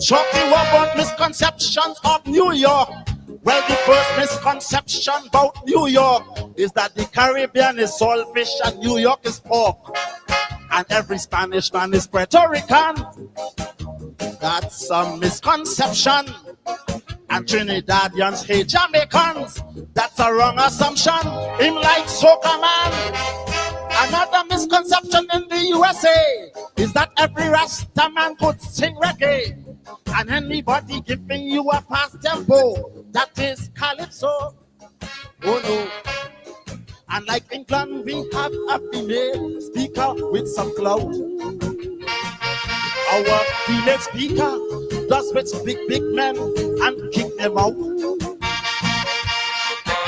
Talking about misconceptions of New York. Well, the first misconception about New York is that the Caribbean is saltfish and New York is pork. And every Spanish man is Puerto Rican. That's a misconception. And Trinidadians hate Jamaicans. That's a wrong assumption. Him like soca man. Another misconception in the USA is that every Rasta man could sing reggae. And anybody giving you a fast tempo, that is calypso. Oh no. And like England, we have a female speaker with some clout. Our female speaker does with big men and kick them out.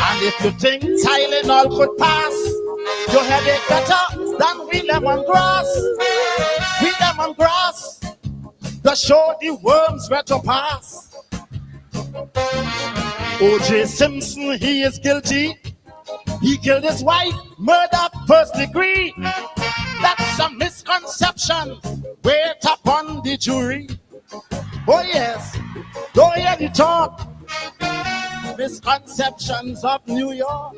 And if you think Tylenol could pass your headache better than we lemongrass, to show the worms where to pass. O.J. Simpson, he is guilty. He killed his wife, murder first degree. That's a misconception. Wait upon the jury. Oh yes, don't hear the talk. Misconceptions of New York.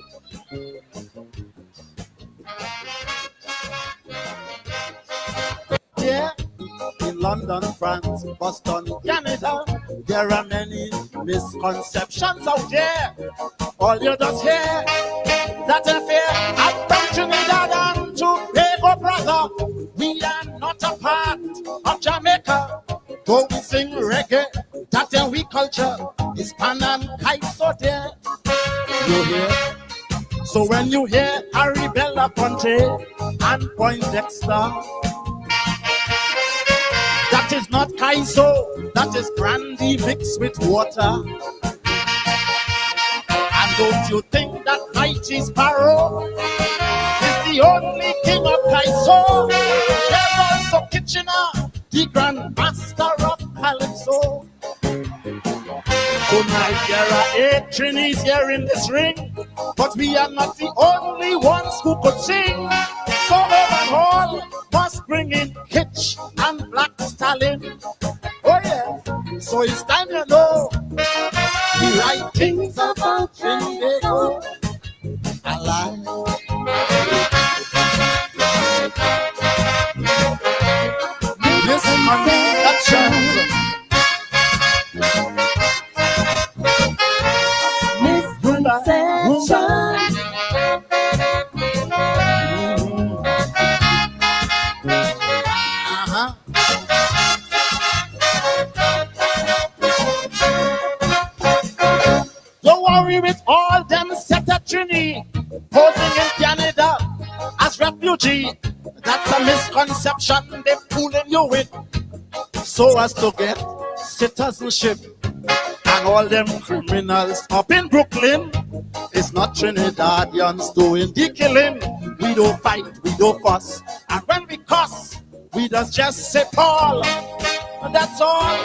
Yeah, in London, France, Boston, Canada, there are many misconceptions out there. All you just hear, that affair, I'm from Trinidad and Tobago, brother. We are not a part of Jamaica. Though we sing reggae, that's in we culture. It's pan and kite, so there. You hear? So when you hear Harry Belafonte and Poindexter, that is not Kaiso, that is brandy mixed with water. And don't you think that Mighty Sparrow is the only king of Kaiso? There's also Kitchener, the grand master of Calypso. Tonight there are 8 Trinis here in this ring, but we are not the only ones who could sing. So overall must bring in Hitch and Black Stallion. Oh yeah, so it's time you know the right things about Trinidad. I like this conception. Misconception. Don't worry with all them set at Trini, posing in Canada as refugee. That's a misconception they're fooling you with, so as to get citizenship. And all them criminals up in Brooklyn, it's not Trinidadians doing the killing. We don't fight, we don't fuss, and when we cuss, we just say Paul. And that's all.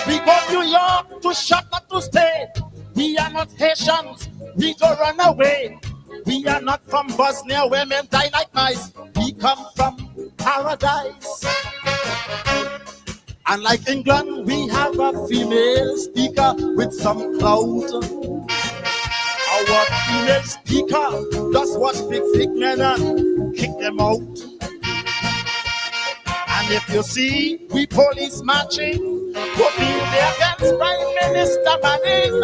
We go to New York to shop, not to stay. We are not Haitians, we go run away. We are not from Bosnia where men die like mice. We come from paradise. And like England, we have a female speaker with some clout. Our female speaker does watch big men and kick them out. And if you see we police marching, we'll be there against Prime Minister Manning.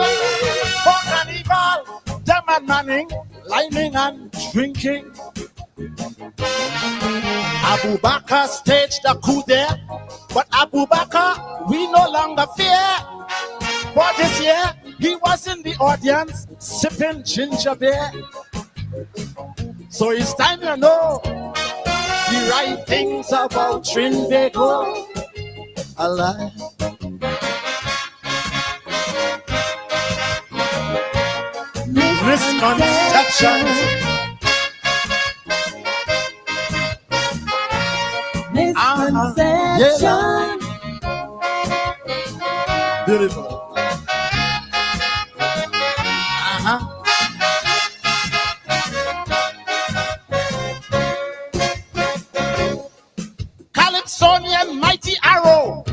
For carnival, them and Manning, lining and drinking. Abu Bakr staged a coup there, but Abu Bakr we no longer fear. For this year, he was in the audience sipping ginger beer. So it's time you know the right things about Trinidad. A lie. Misconceptions. Misconception. Beautiful. Calypsonian Mighty Arrow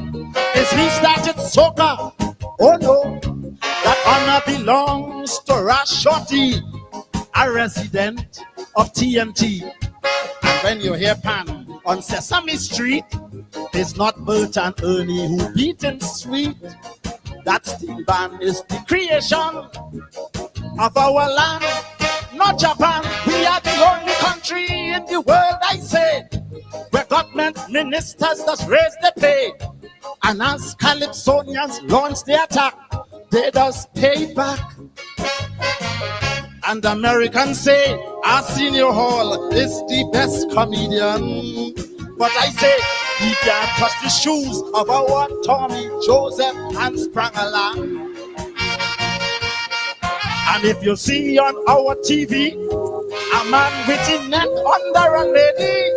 is restarted soca. Oh no, that honor belongs to Rash Shorty, a resident of TNT. And when you hear Pan on Sesame Street, it's not Bert and Ernie who beaten sweet. That steel band is the creation of our land, not Japan. We are the only country in the world, I say, where government ministers just raise the pay. And as Calypsonians launch the attack, they just pay back. And Americans say Arsenio Hall is the best comedian. But I say he can't touch the shoes of our Tommy, Joseph, and Sprang-a-Lang. And if you see on our TV a man with his neck under a lady,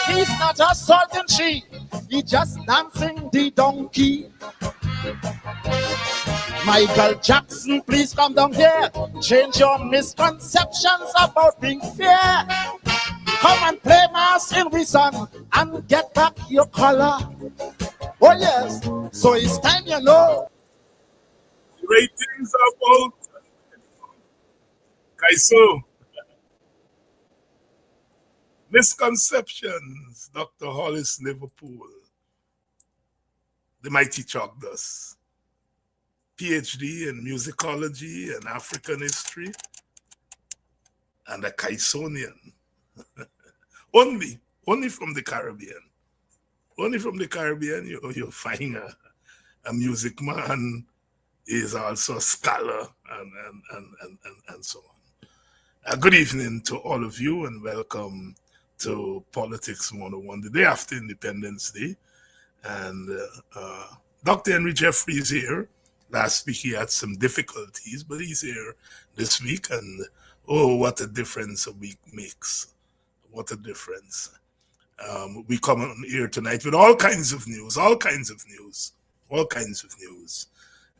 he's not assaulting she, he just dancing the donkey. Michael Jackson, please come down here. Change your misconceptions about being fair. Come and play mass in Wisson and get back your color. Oh yes, so it's time you know. Great things about Kaiso. Misconceptions, Dr. Hollis, Liverpool. The mighty Chogdas. PhD in musicology and African history. And a Kaisonian. only from the Caribbean. Only from the Caribbean you'll find a music man is also a scholar and so on. Good evening to all of you and welcome to Politics 101, the day after Independence Day. And Dr. Henry Jeffrey is here. Last week he had some difficulties, but he's here this week. And oh, what a difference a week makes. What a difference. We come on here tonight with all kinds of news.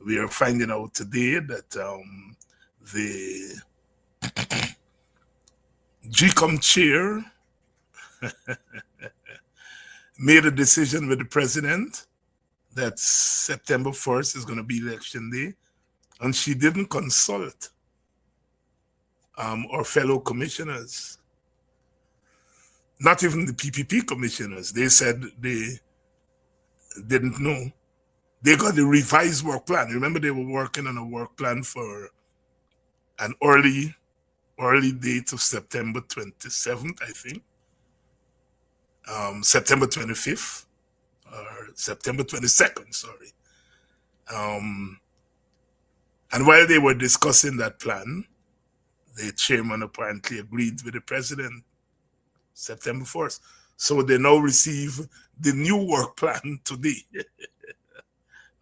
We are finding out today that the GECOM chair made a decision with the president that September 1st is going to be election day, and she didn't consult our fellow commissioners, not even the PPP commissioners. They said they didn't know. They got the revised work plan. Remember, they were working on a work plan for an early date of September 27th, I think, September 25th, or September 22nd, sorry. And while they were discussing that plan, the chairman apparently agreed with the president September 1st. So they now receive the new work plan today.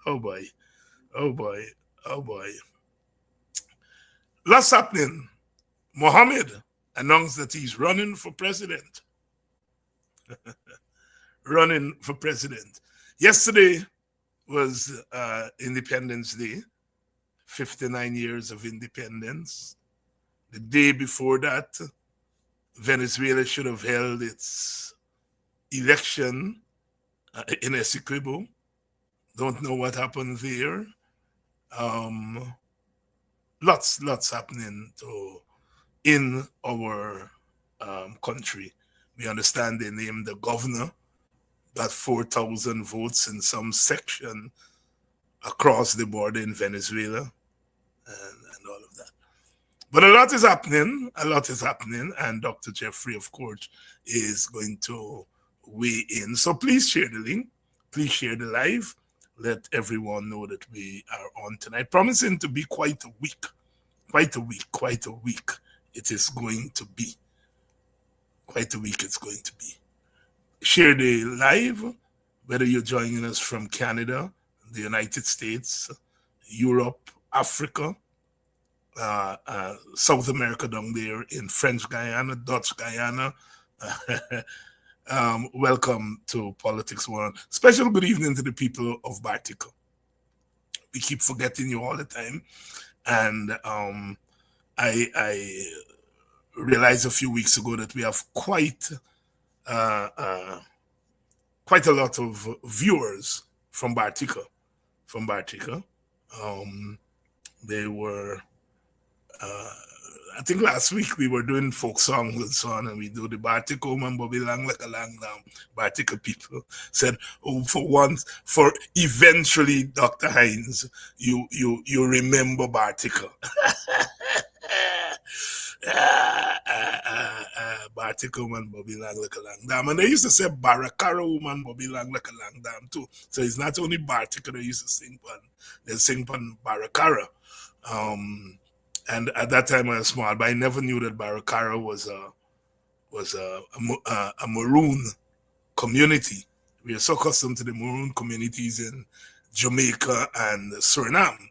Oh boy, oh boy, oh boy. Lots happening. Mohammed announced that he's running for president. Running for president. Yesterday was Independence Day, 59 years of independence. The day before that, Venezuela should have held its election in Essequibo. Don't know what happened there. Lots happening in our country. We understand they named the governor, got 4,000 votes in some section across the border in Venezuela, and all of that. But a lot is happening, and Dr. Jeffrey, of course, is going to weigh in. So please share the link, please share the live, let everyone know that we are on tonight. Promising to be quite a week. It is going to be. Quite a week it's going to be. Share the live, whether you're joining us from Canada, the United States, Europe, Africa, South America down there in French Guyana, Dutch Guyana. Welcome to Politics One. Special good evening to the people of Bartica. We keep forgetting you all the time. And I realized a few weeks ago that we have quite a lot of viewers from Bartica. They were, I think last week we were doing folk songs and so on, and we do the Bartica man Bobby Lang like a lang down. Bartica people said, oh, for eventually, Dr. Hines, you remember Bartica. Bartica woman Bobby Lang like a lang dam. And they used to say Barakara woman Bobby Lang like a lang dam too. So it's not only Bartica they used to sing pan, they sing pan Barakara. And at that time I was small, but I never knew that Barakara was a Maroon community. We are so accustomed to the Maroon communities in Jamaica and Suriname,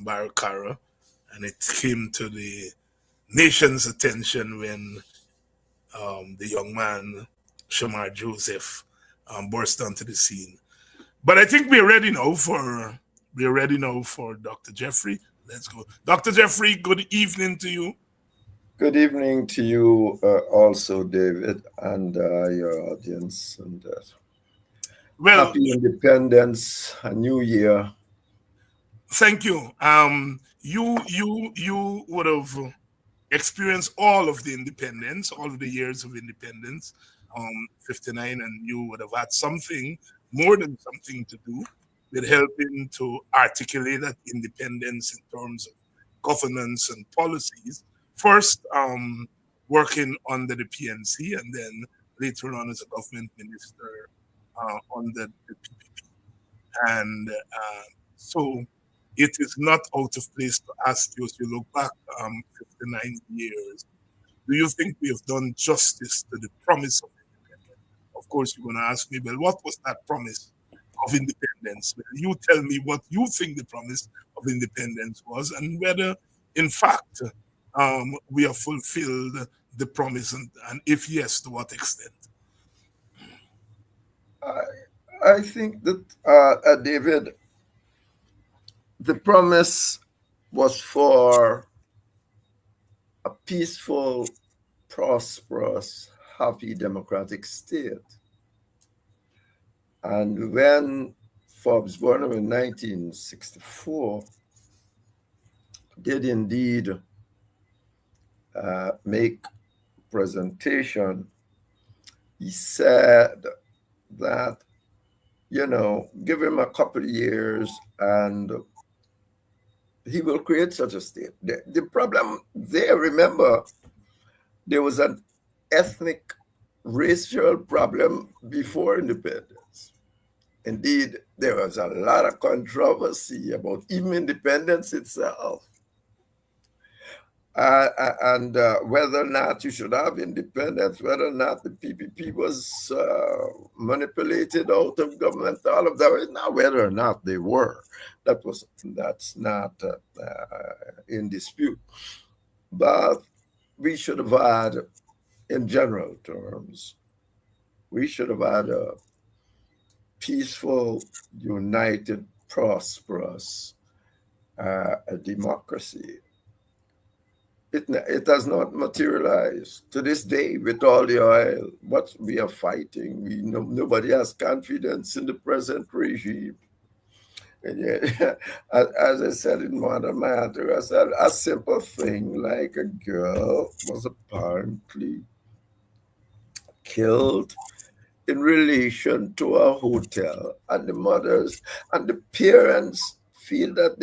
Barakara, and it came to the nation's attention when the young man Shamar Joseph burst onto the scene. But I think we're ready now for Dr. Jeffrey. Let's go. Dr. Jeffrey, good evening to you. Good evening to you also, David, and your audience. And happy Independence, a new year. Thank you. You would have experienced all of the independence, all of the years of independence, 59, and you would have had something, more than something to do with helping to articulate that independence in terms of governance and policies. First, working under the PNC, and then later on as a government minister under the PPP. And so it is not out of place to ask you, as you look back 59 years, do you think we have done justice to the promise of independence? Of course, you're going to ask me, well, what was that promise of independence? Well, you tell me what you think the promise of independence was, and whether, in fact, we have fulfilled the promise, and if yes, to what extent? I think that, David, the promise was for a peaceful, prosperous, happy democratic state. And when Forbes born in 1964 did indeed make presentation, he said that, give him a couple of years and he will create such a state. The problem there, remember, there was an ethnic, racial problem before independence. Indeed, there was a lot of controversy about even independence itself. And whether or not you should have independence, whether or not the PPP was manipulated out of government, all of that, not whether or not they were. That's not in dispute. But we should have had, in general terms, we should have had a peaceful, united, prosperous democracy. It has not materialized to this day with all the oil. What we are fighting, nobody has confidence in the present regime. And yet, as I said in one of my articles, a simple thing like a girl was apparently killed in relation to a hotel, and the mothers and the parents feel that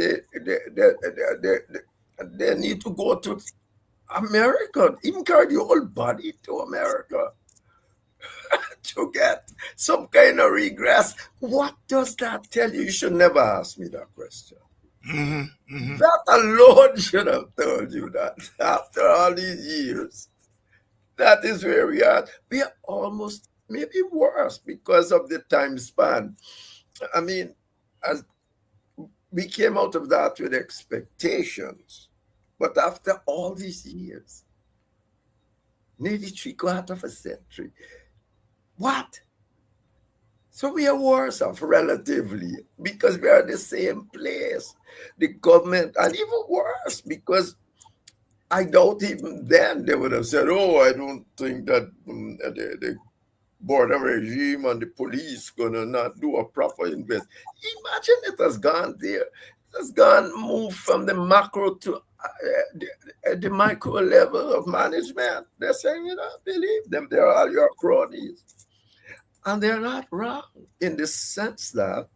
they need to go to America, even carry the whole body to America to get some kind of regress. What does that tell you? You should never ask me that question. That alone should have told you that after all these years. That is where we are. We are almost maybe worse because of the time span. I mean, as we came out of that with expectations, but after all these years, nearly 3/4 of a century, what? So we are worse off relatively because we are in the same place. The government, and even worse, because I doubt even then they would have said, oh, I don't think that the border regime and the police gonna not do a proper invest. Imagine it has gone there. It has moved from the macro to the micro level of management. They're saying, believe them, they're all your cronies. And they're not wrong in the sense that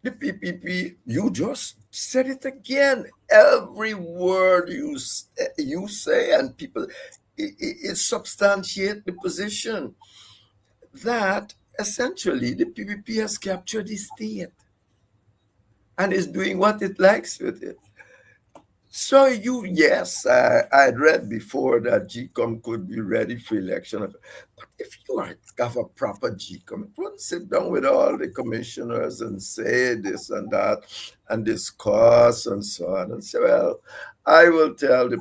the PPP, you just said it again. Every word you say and people, it substantiates the position that essentially the PPP has captured the state and is doing what it likes with it. So yes, I had read before that GECOM could be ready for election. But if you have a proper GECOM, it wouldn't sit down with all the commissioners and say this and that and discuss and so on and say, well, I will tell the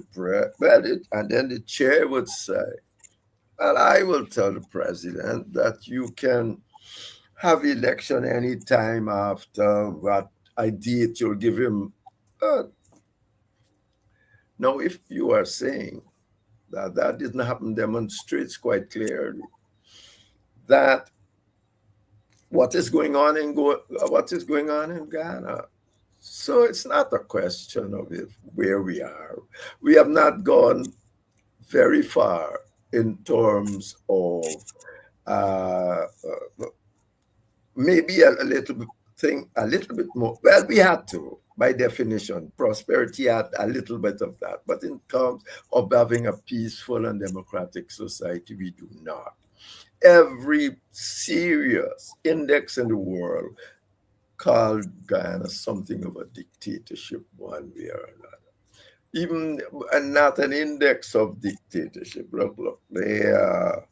and then the chair would say, well, I will tell the president that you can have election any time after what I did. You'll give him. Now, if you are saying that didn't happen, demonstrates quite clearly that what is going on in Ghana. So it's not a question of where we are. We have not gone very far in terms of maybe a little bit more. Well, we had to. By definition, prosperity had a little bit of that. But in terms of having a peaceful and democratic society, we do not. Every serious index in the world called Guyana something of a dictatorship one way or another. Even not an index of dictatorship. Look, the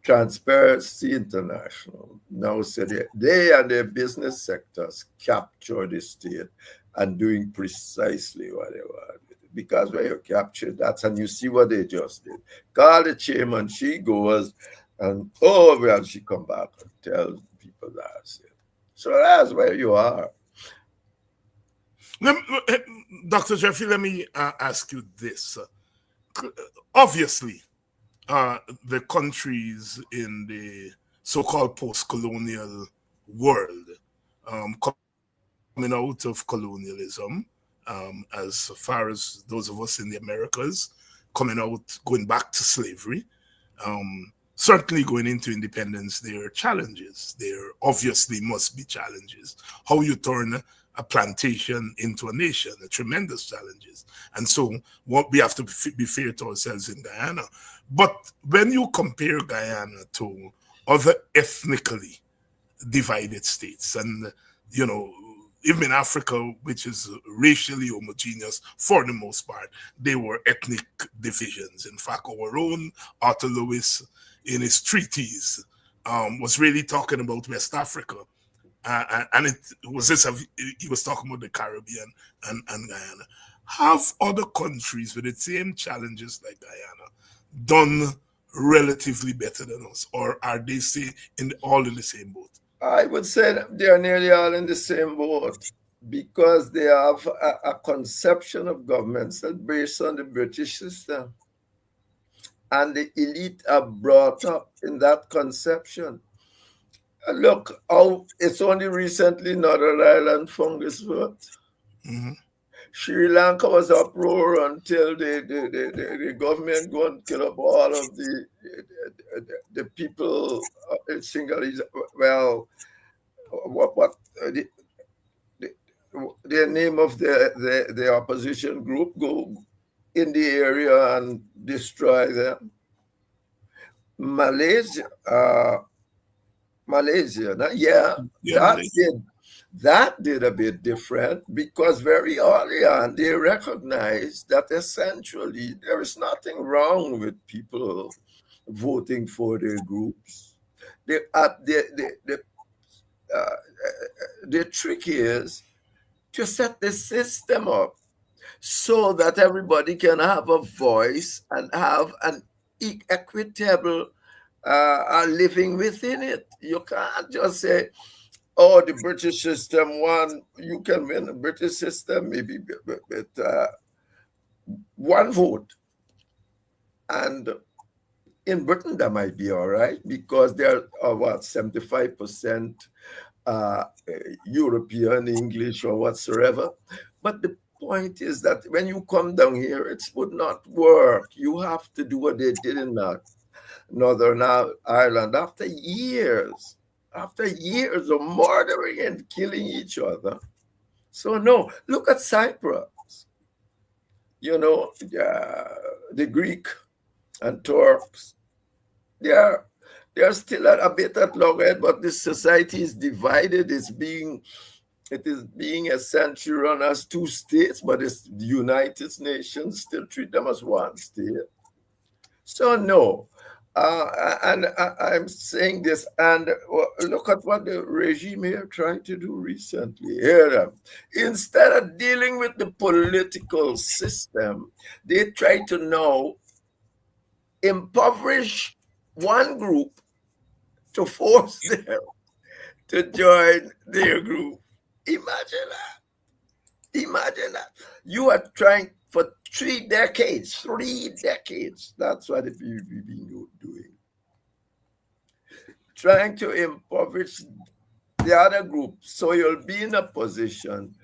Transparency International now said they and their business sectors capture the state and doing precisely what they want. Because when you capture that and you see what they just did, call the chairman, she goes and well, she come back and tells people that's it. So that's where you are. Dr. Jeffrey, let me ask you this. Obviously, the countries in the so-called post-colonial world coming out of colonialism, as far as those of us in the Americas, coming out, going back to slavery, certainly going into independence, there are challenges. There obviously must be challenges. How you turn a plantation into a nation, a tremendous challenges. And so what we have to be fair to ourselves in Guyana. But when you compare Guyana to other ethnically divided states, and you know, even in Africa, which is racially homogeneous for the most part, there were ethnic divisions. In fact, our own Arthur Lewis, in his treatise, was really talking about West Africa. And it was this, he was talking about the Caribbean and Guyana. Have other countries with the same challenges like Guyana done relatively better than us? Or are they all in the same boat? I would say that they are nearly all in the same boat because they have a conception of governments that based on the British system. And the elite are brought up in that conception. Look, it's only recently Northern Ireland fungus vote. Mm-hmm. Sri Lanka was uproar until the government go and kill up all of the people. Sinhalese. Well, what the name of the opposition group go in the area and destroy them. Malaysia, yeah, that did a bit different because very early on they recognized that essentially there is nothing wrong with people voting for their groups. The trick is to set the system up so that everybody can have a voice and have an equitable living within it. You can't just say, oh, the British system won. You can win the British system maybe with one vote. And in Britain, that might be all right because there are, 75% European, English, or whatsoever. But the point is that when you come down here, it would not work. You have to do what they did in Northern Ireland after years of murdering and killing each other. So no, look at Cyprus. You know, the Greek and Turks, they are still a bit at loggerhead, but this society is divided. It is being essentially run as two states, but the United Nations still treat them as one state. So no, and I'm saying this, and look at what the regime here tried to do recently. Here, instead of dealing with the political system, they try to now impoverish one group to force them to join their group. Imagine that. You are trying for 3 decades. That's what the PVP been doing. Trying to impoverish the other group. So you'll be in a position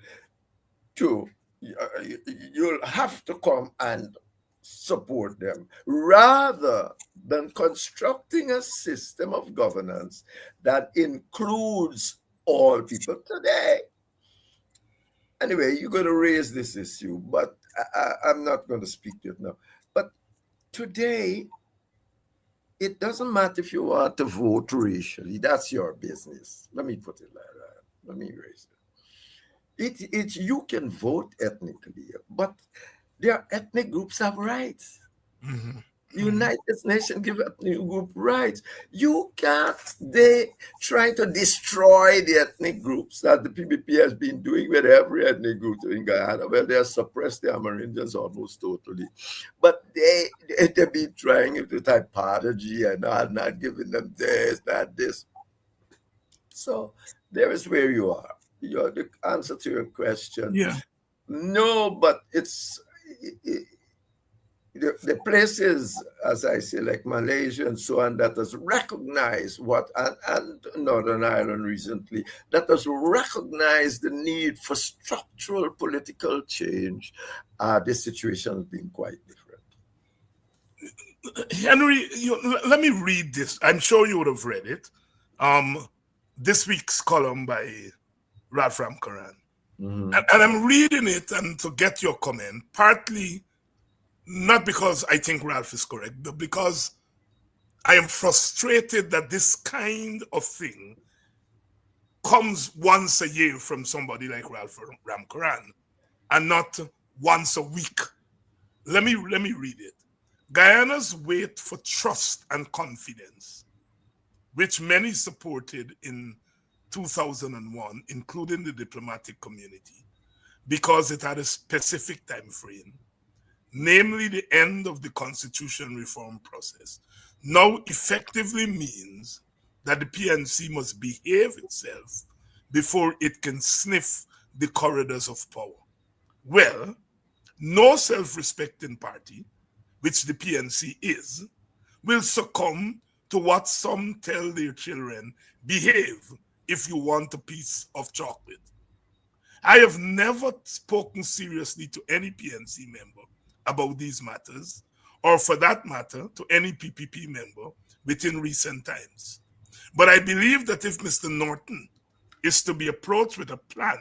to, you'll have to come and support them rather than constructing a system of governance that includes all people today. Anyway, you're going to raise this issue, but I'm not going to speak to it now. But today, it doesn't matter if you want to vote racially. That's your business. Let me put it like that. Let me raise it. You can vote ethnically, but their ethnic groups have rights. Mm-hmm. United Nations give ethnic group rights. You can't. They try to destroy the ethnic groups that the PPP has been doing with every ethnic group in Guyana. Well, they have suppressed the Amerindians almost totally, but they've been trying it with typology and not giving them this. So there is where you are. The answer to your question. Yeah. No, but the places, as I say, like Malaysia and so on, that has recognized and Northern Ireland recently, that has recognized the need for structural political change, the situation has been quite different. Henry, let me read this. I'm sure you would have read it. This week's column by Ralph Ramkaran. Mm-hmm. And I'm reading it and to get your comment, partly not because I think Ralph is correct, but because I am frustrated that this kind of thing comes once a year from somebody like Ralph Ramkaran and not once a week. Let me read it. Guyana's wait for trust and confidence, which many supported in 2001, including the diplomatic community, because it had a specific time frame, namely the end of the constitution reform process, now effectively means that the PNC must behave itself before it can sniff the corridors of power. Well, no self-respecting party, which the PNC is, will succumb to what some tell their children: behave if you want a piece of chocolate. I have never spoken seriously to any PNC member about these matters, or for that matter, to any PPP member within recent times. But I believe that if Mr. Norton is to be approached with a plan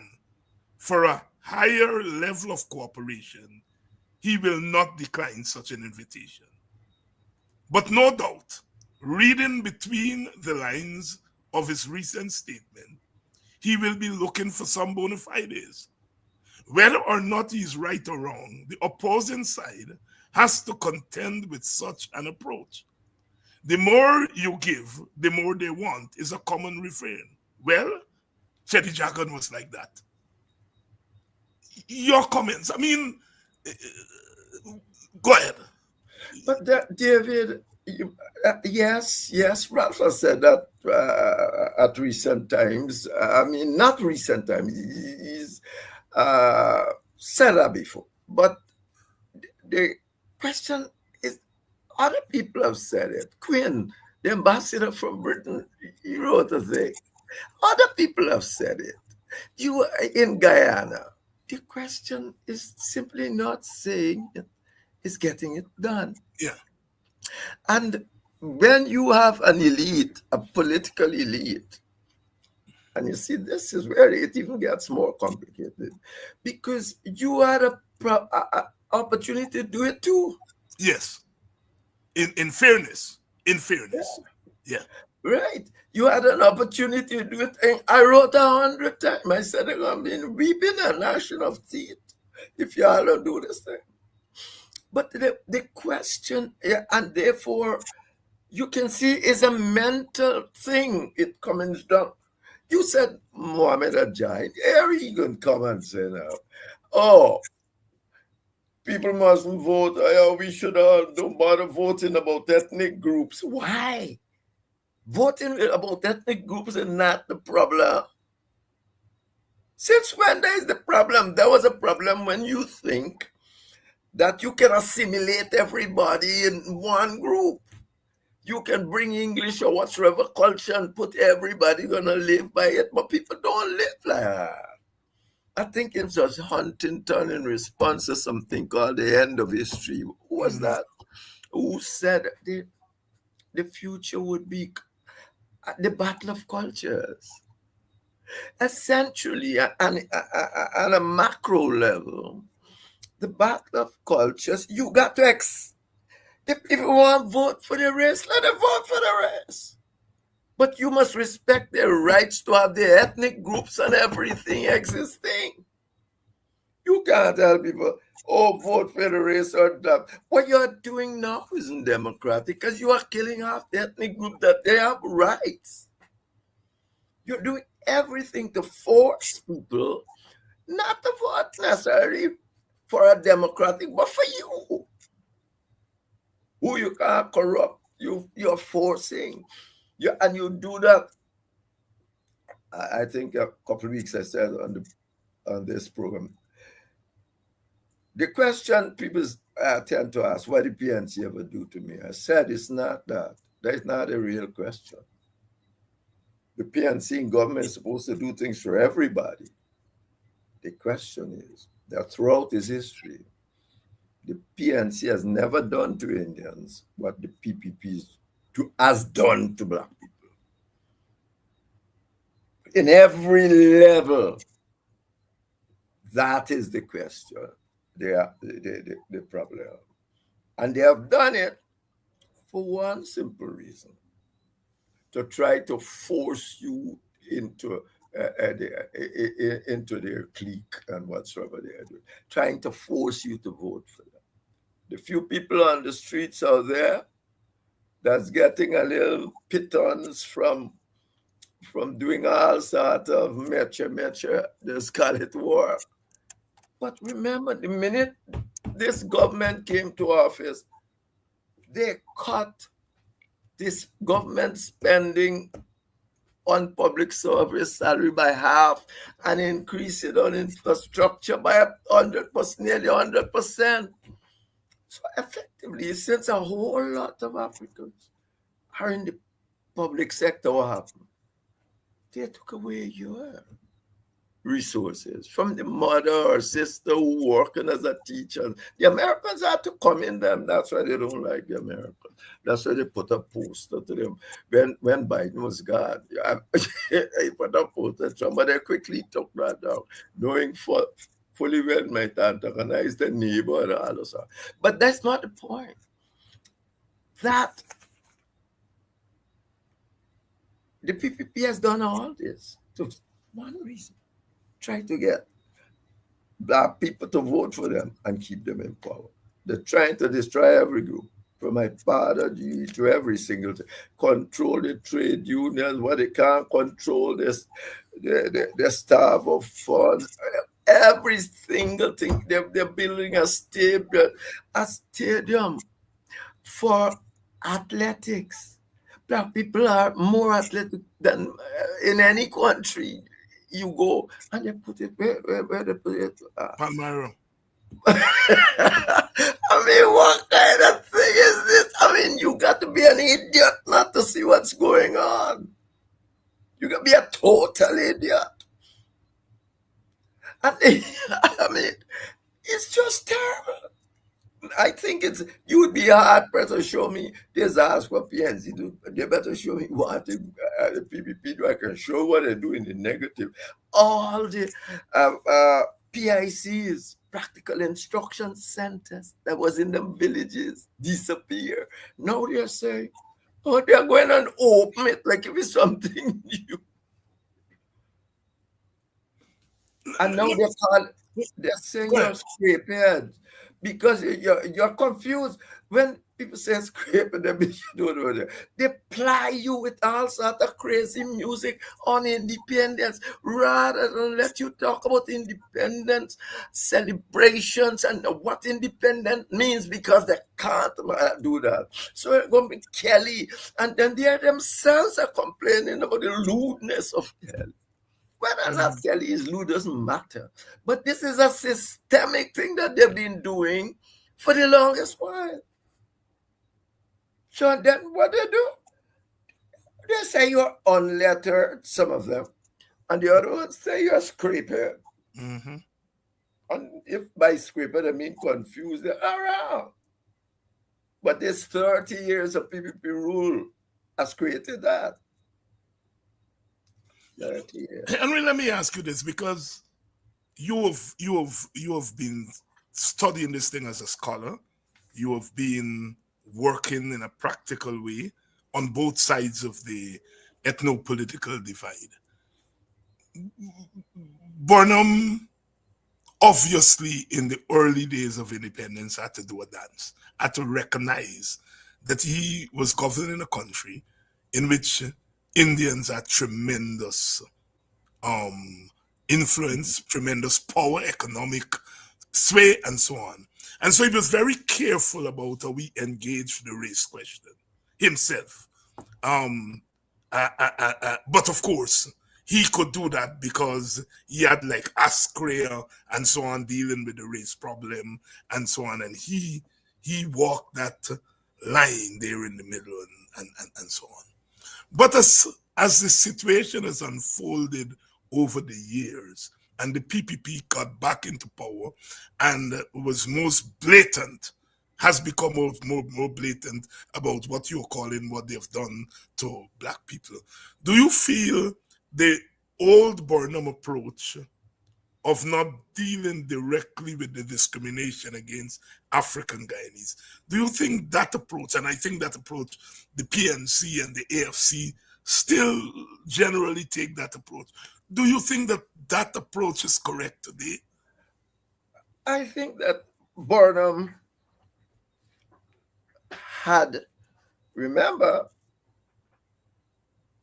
for a higher level of cooperation, he will not decline such an invitation. But no doubt, reading between the lines of his recent statement, he will be looking for some bona fides. Whether or not he is right or wrong, the opposing side has to contend with such an approach. The more you give, the more they want is a common refrain. Well, Chetty Jagan was like that. Your comments, I mean, go ahead. But David, yes, Ralph has said that at recent times. I mean, not recent times. He's said that before. But the question is, other people have said it. Quinn, the ambassador from Britain, he wrote a thing. Other people have said it. You are in Guyana. The question is simply not saying it, it's getting it done. Yeah. And when you have an elite, a political elite, and you see, this is where it even gets more complicated, because you had a opportunity to do it too. Yes. In fairness. Yeah. Right. You had an opportunity to do it. And I wrote 100 times. I said, I'm being weeping and gnashing of teeth if you all don't do this thing. But the question, and therefore, you can see is a mental thing. It comes down. You said Mohammed Ajay. Here he can come and say now, oh, people mustn't vote. We should don't bother voting about ethnic groups. Why? Voting about ethnic groups is not the problem. Since when there is the problem? There was a problem when you think that you can assimilate everybody in one group. You can bring English or whatsoever culture and put everybody gonna live by it, but people don't live like that. I think it's just Huntington in response to something called the end of history. Who was that? Who said the future would be the battle of cultures? Essentially, on a macro level, the battle of cultures, you got to if you want to vote for the race, let them vote for the race. But you must respect their rights to have their ethnic groups and everything existing. You can't tell people, oh, vote for the race or that. What you're doing now isn't democratic because you are killing half the ethnic group that they have rights. You're doing everything to force people not to vote necessarily for a democratic, but for you. Who you can't corrupt, you're forcing. And you do that. I think a couple of weeks I said on this program, The question people tend to ask, what did PNC ever do to me? I said it's not that. That is not a real question. The PNC and government is supposed to do things for everybody. The question is that throughout its history, the PNC has never done to Indians what the PPP has done to Black people. In every level, that is the question. The problem. And they have done it for one simple reason: to try to force you into their clique and whatsoever they are doing, trying to force you to vote for them. The few people on the streets out there that's getting a little pittance from doing all sort of mecha, the Scarlet War. But remember, the minute this government came to office, they cut this government spending on public service salary by half and increase it on infrastructure by 100%, nearly 100%. So effectively, since a whole lot of Africans are in the public sector, what happened? They took away your resources from the mother or sister who working as a teacher. The Americans had to come in them. That's why they don't like the Americans. That's why they put a poster to them. When Biden was gone, he put a poster to them, but they quickly took that down, knowing fully well might antagonize the neighbor and all of that. But that's not the point. That the PPP has done all this to one reason: try to get Black people to vote for them and keep them in power. They're trying to destroy every group, from my father to every single thing. Control the trade unions, what they can't control, this the staff of funds, every single thing. They're building a stadium for athletics. Black people are more athletic than in any country you go, and they put it where they put it. Palmyra. I mean, what kind of thing is this? I mean, you got to be an idiot not to see what's going on. You got to be a total idiot. I mean, it's just terrible. I think you would be hard pressed to show me this ask what PNC do. They better show me what the PPP do. I can show what they do in the negative. All the PICs, practical instruction centers that was in them villages, disappear. Now they're saying, oh, they're going and open it like if it's something new. And now they're saying you're scrapehead because you're confused. When people say scrapehead, they don't know that. They ply you with all sorts of crazy music on independence rather than let you talk about independence celebrations and what independence means, because they can't do that. So it's going to be Kelly, and then they themselves are complaining about the lewdness of Kelly. Whether or not Kelly is lewd doesn't matter. But this is a systemic thing that they've been doing for the longest while. So then what they do? They say you're unlettered, some of them, and the other ones say you're scrapehead. Mm-hmm. And if by scrapehead I mean confused, they're around. But this 30 years of PPP rule has created that. Henry, let me ask you this, because you have been studying this thing as a scholar. You have been working in a practical way on both sides of the ethno-political divide. Burnham, obviously, in the early days of independence, had to do a dance, had to recognize that he was governing a country in which Indians had tremendous influence, tremendous power, economic sway, and so on. And so he was very careful about how he engaged the race question himself. But of course, he could do that because he had like Ascrea and so on dealing with the race problem and so on, and he walked that line there in the middle and so on. But as the situation has unfolded over the years, and the PPP got back into power and was most blatant, has become more blatant about what you're calling what they've done to black people. Do you feel the old Burnham approach of not dealing directly with the discrimination against African Guyanese, do you think that approach, and I think that approach, the PNC and the AFC still generally take that approach, do you think that that approach is correct today? I think that Burnham had, remember,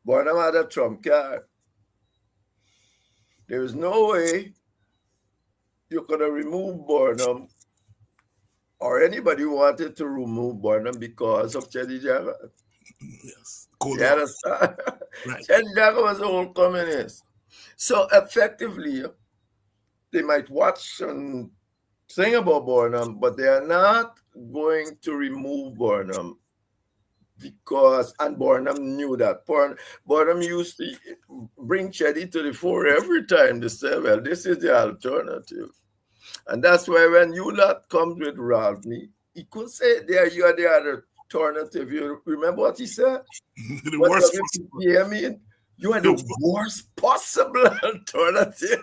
Burnham had a trump card. There was no way you could have removed Burnham or anybody wanted to remove Burnham because of Chedi Jaga. Yes. Cold You War. understand? Right. Chedi Jaga was a whole communist. So effectively, they might watch and sing about Burnham, but they are not going to remove Burnham because, and Burnham knew that. Burnham used to bring Chedi to the fore every time they say, well, this is the alternative. And that's why when you lot comes with Rodney, he could say there you are the other alternative. You remember what he said? The What worst WPPM mean? You are the worst possible alternative.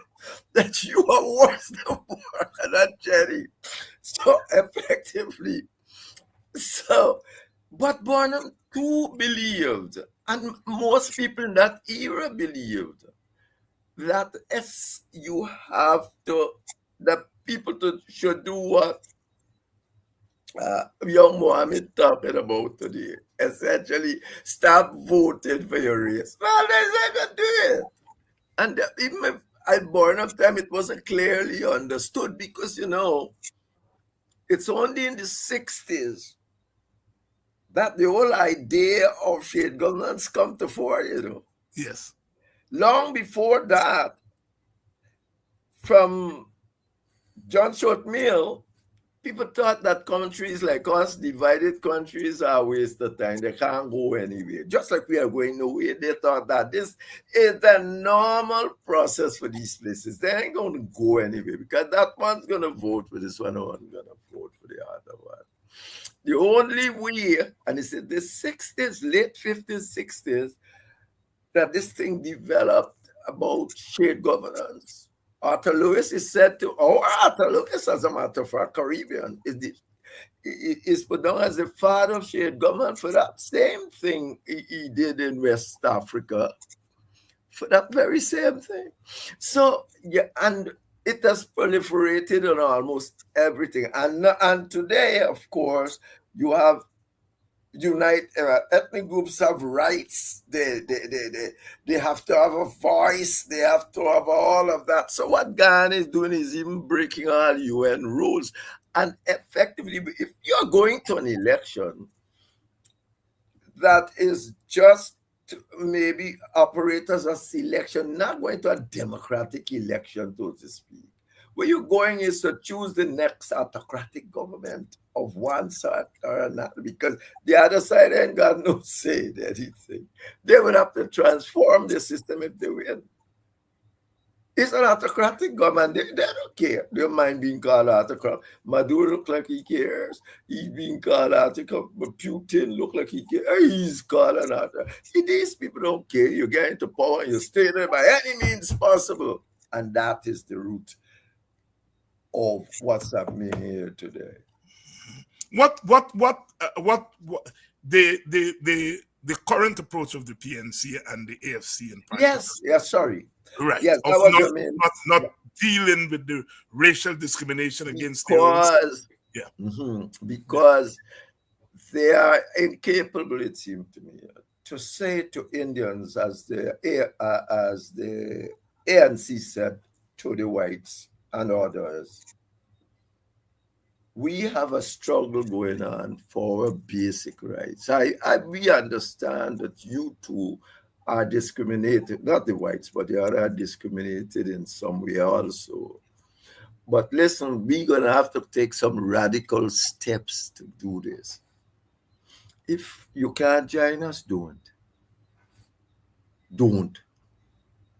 That you are worse than Jerry. So effectively, but Burnham too believed, and most people in that era believed that as you have to, the people should do what young Mohammed talking about today. Essentially, stop voting for your race. Well, they're not going to do it. And even if at Burnham time, it wasn't clearly understood because, it's only in the 60s that the whole idea of shared governance come to fore. Yes. Long before that, from John Stuart Mill, people thought that countries like us, divided countries, are a waste of time. They can't go anywhere. Just like we are going nowhere, they thought that this is the normal process for these places. They ain't going to go anywhere because that one's going to vote for this one, one's going to vote for the other one. The only way, and it's in the 60s, late 50s, 60s, that this thing developed about shared governance. Arthur Lewis is said to, Arthur Lewis, as a matter of fact, Caribbean, is put down as the father of shared government for that same thing he did in West Africa, for that very same thing. So, yeah, and it has proliferated on almost everything. And today, of course, you have ethnic groups have rights. They have to have a voice. They have to have all of that. So what Ghana is doing is even breaking all UN rules. And effectively, if you're going to an election that is just to maybe operate as a selection, not going to a democratic election, so to speak. Where you're going is to choose the next autocratic government of one side or another, because the other side ain't got no say in anything. They would have to transform the system if they win. It's an autocratic government. They don't care. They don't mind being called autocrat. Maduro look like he cares. He's being called autocrat. But Putin look like he cares. He's called an autocrat. These people don't care. You get into power and you stay there by any means possible. And that is the root of what's happening here today. What the current approach of the PNC and the AFC in particular? Yes, sorry. Right. Yes, of that was what I mean. not dealing with the racial discrimination against because, yeah. Because they are incapable, it seems to me, to say to Indians, as the ANC said to the whites and others, we have a struggle going on for our basic rights. We understand that you two are discriminated, not the whites, but the other are discriminated in some way also. But listen, we're going to have to take some radical steps to do this. If you can't join us, don't. Don't.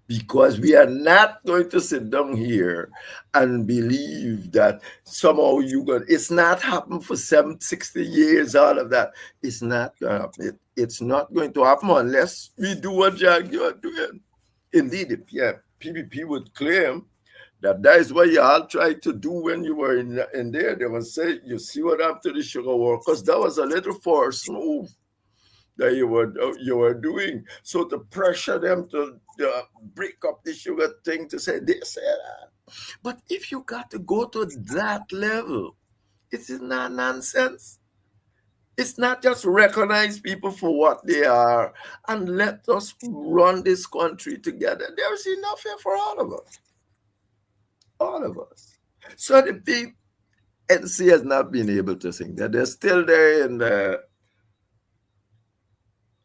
Because we are not going to sit down here and believe that somehow you got it's not happened for 60 years, all of that. It's not going to happen. It's not going to happen unless we do what Jack you are doing. Indeed, if PPP would claim that is what you all tried to do when you were in there. They would say, you see what happened to the sugar workers? That was a little forced move that you were doing. So to pressure them to break up the sugar thing, to say this, that. But if you got to go to that level, it is not nonsense. It's not just recognize people for what they are and let us run this country together. There's enough here for all of us. All of us. So the PNC has not been able to sing that. They're still there in the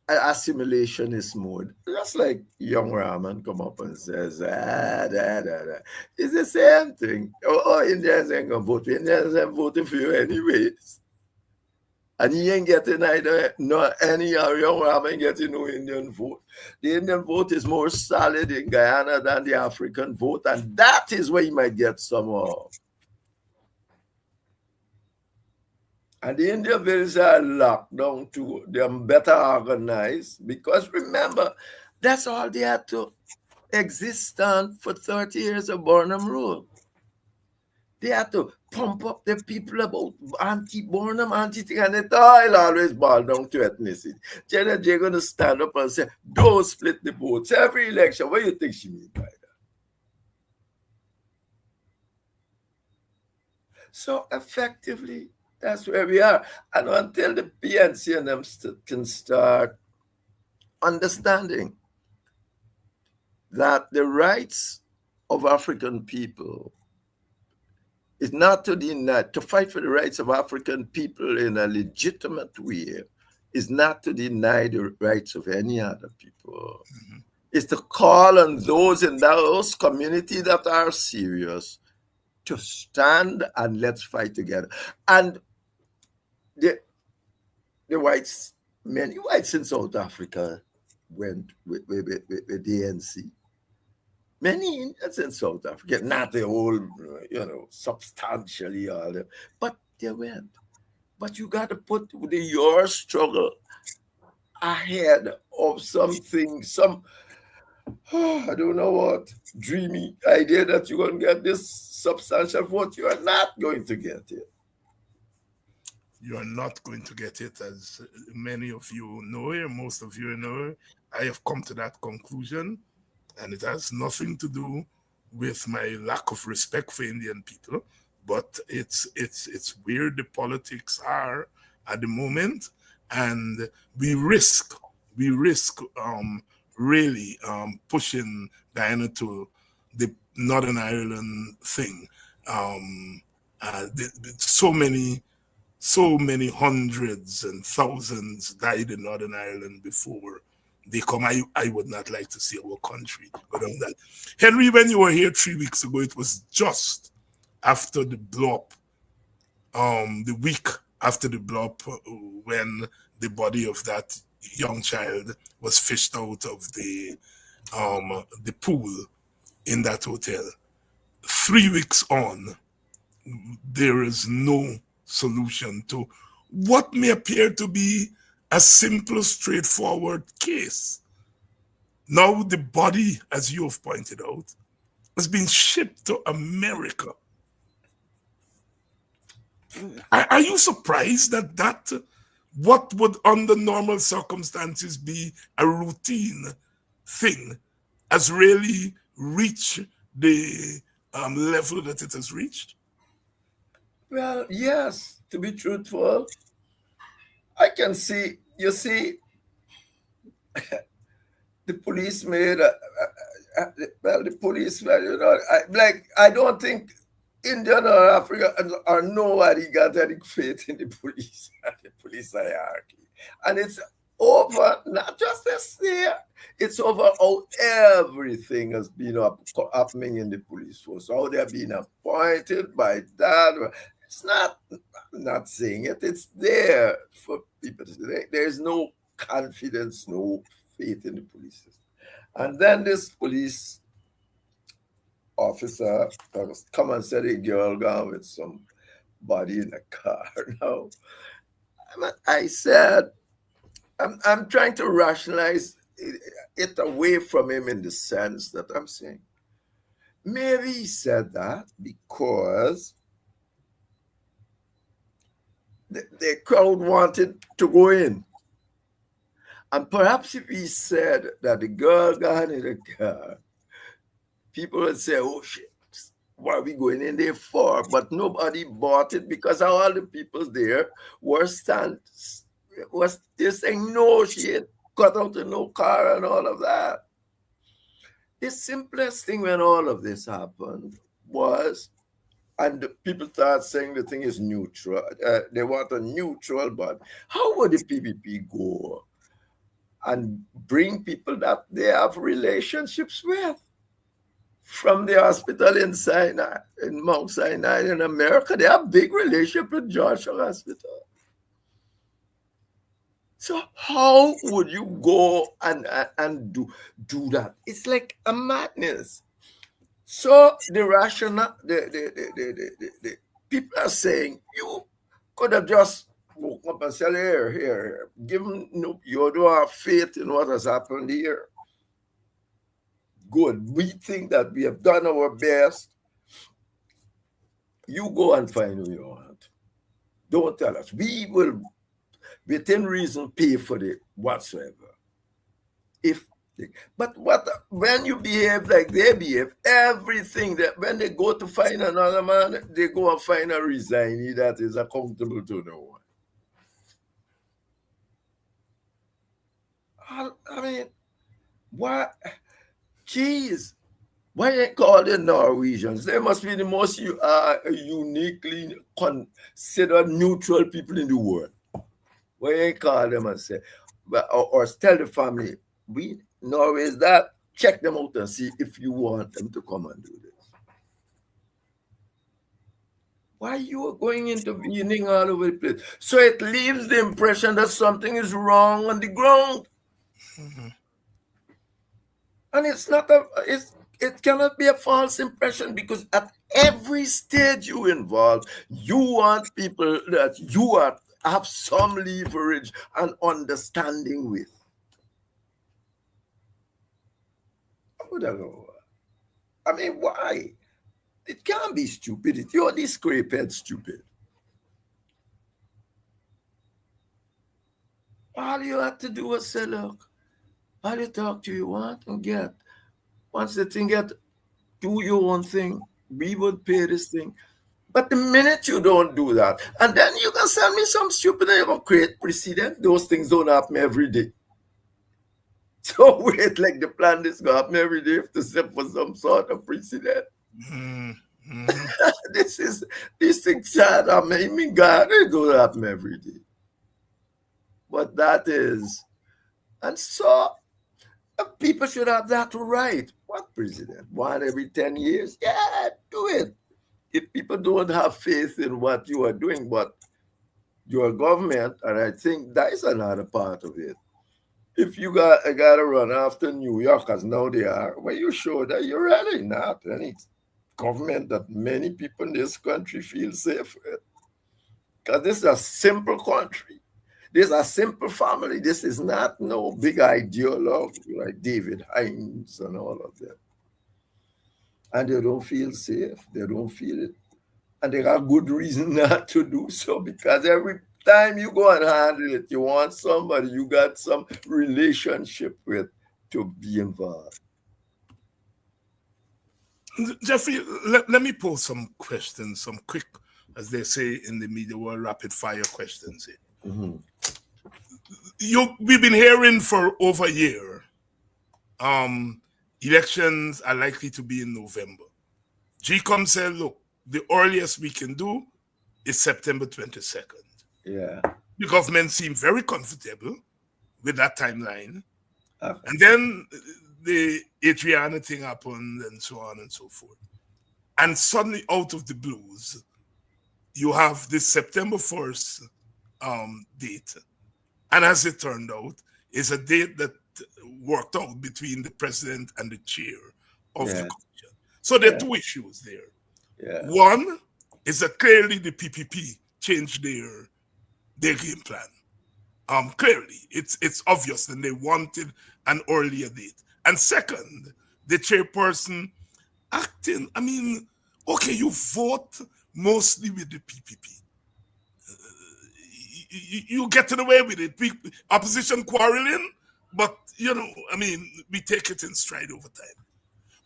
assimilationist mode. Just like young Rahman come up and says, It's the same thing. Oh, Indians ain't gonna vote. Indians ain't voting for you anyways. And he ain't getting either, no, any young Rahman getting no Indian vote. The Indian vote is more solid in Guyana than the African vote, and that is where he might get some of. And the Indian villages are locked down too. They're better organized because remember, that's all they had to exist on for 30 years of Burnham rule. They had to pump up the people about anti-Burnham, anti-thing, and it all always boiled down to ethnicity. Jenna J going to stand up and say, don't split the votes every election. What do you think she means by that? So effectively, that's where we are. And until the PNC and them can start understanding that the rights of African people is not to fight for the rights of African people in a legitimate way, is not to deny the rights of any other people. Mm-hmm. It's to call on those in those communities that are serious to stand and let's fight together. And the whites, many whites in South Africa went with the ANC. Many Indians in South Africa, not the whole, substantially all them, but they went. But you got to put your struggle ahead of something, I don't know what, dreamy idea that you're going to get this substantial vote. You are not going to get it. You are not going to get it, as many of you know, or most of you know. I have come to that conclusion. And it has nothing to do with my lack of respect for Indian people, but it's where the politics are at the moment, and we risk really pushing Guyana to the Northern Ireland thing. So many hundreds and thousands died in Northern Ireland before they come. I would not like to see our country go down that. Henry, when you were here 3 weeks ago, it was just after the blow up, the week after the blow up, when the body of that young child was fished out of the pool in that hotel. 3 weeks on, there is no solution to what may appear to be a simple, straightforward case. Now the body, as you have pointed out, has been shipped to America. Are you surprised that what would under normal circumstances be a routine thing has really reached the level that it has reached? Well, yes, to be truthful, I can see, you see, the police made, the police, I don't think Indian or Africa or nobody got any faith in the police hierarchy. And it's over, not just this year, It's over how everything has been happening in the police force, how they're being appointed by that. It's not, I'm not saying it, it's there for people to say. There's no confidence, no faith in the police system. And then this police officer come and said a girl gone with somebody in a car. Now, I said, I'm trying to rationalize it away from him in the sense that I'm saying maybe he said that because the crowd wanted to go in. And perhaps if he said that the girl got in the car, people would say, oh shit, what are we going in there for? But nobody bought it because all the people there were saying no, she had got out of no car and all of that. The simplest thing when all of this happened was, and people start saying the thing is neutral. They want a neutral, but how would the PPP go and bring people that they have relationships with? From the hospital in Sinai, in Mount Sinai in America, they have big relationship with Joshua Hospital. So how would you go and do that? It's like a madness. So the rationale, the people are saying you could have just woke up and said, here, given you don't have faith in what has happened here. Good. We think that we have done our best. You go and find who you want. Don't tell us. We will, within reason, pay for it whatsoever. But when you behave like they behave, everything that when they go to find another man, they go and find a resignee that is accountable to no one. I mean, what? Jeez, why they call them Norwegians? They must be the most uniquely considered neutral people in the world. Why they call them and say, or tell the family, Norway is that, check them out and see if you want them to come and do this. Why you are going intervening all over the place? So it leaves the impression that something is wrong on the ground. Mm-hmm. And it's not it cannot be a false impression because at every stage you involve, you want people that you have some leverage and understanding with. I mean, why? It can't be stupidity. You're this scrapehead stupid. All you have to do is say, look, all you talk to you want and get. Once the thing get, do your own thing. We would pay this thing. But the minute you don't do that, and then you can send me some stupid, you can create precedent. Those things don't happen every day. So wait, like the plan is going to happen every day to set for some sort of precedent. Mm-hmm. These things are making God, it don't happen every day. But that is, and so people should have that right. What president? One every 10 years? Yeah, do it. If people don't have faith in what you are doing, but your government, and I think that is another part of it. If you got to run after New York, as now they are, well, you show that you're really not any government that many people in this country feel safe with. Because this is a simple country. This is a simple family. This is not no big ideologue like David Hines and all of them. And they don't feel safe. They don't feel it. And they got good reason not to do so because every time you go and handle it, you want somebody you got some relationship with to be involved. Jeffrey, let me pose some questions, some quick, as they say in the media world, rapid fire questions here. Mm-hmm. We've been hearing for over a year. Elections are likely to be in November. GECOM said, look, the earliest we can do is September 22nd. Yeah. The government seemed very comfortable with that timeline. And then the Adriana thing happened and so on and so forth. And suddenly, out of the blues, you have this September 1st date. And as it turned out, it's a date that worked out between the president and the chair of the Yeah. commission. So there are Yeah. two issues there. Yeah. One is that clearly the PPP changed their game plan. Clearly, it's obvious that they wanted an earlier date. And second, the chairperson acting. I mean, okay, you vote mostly with the PPP. You getting away with it. Opposition quarreling, but I mean, we take it in stride over time.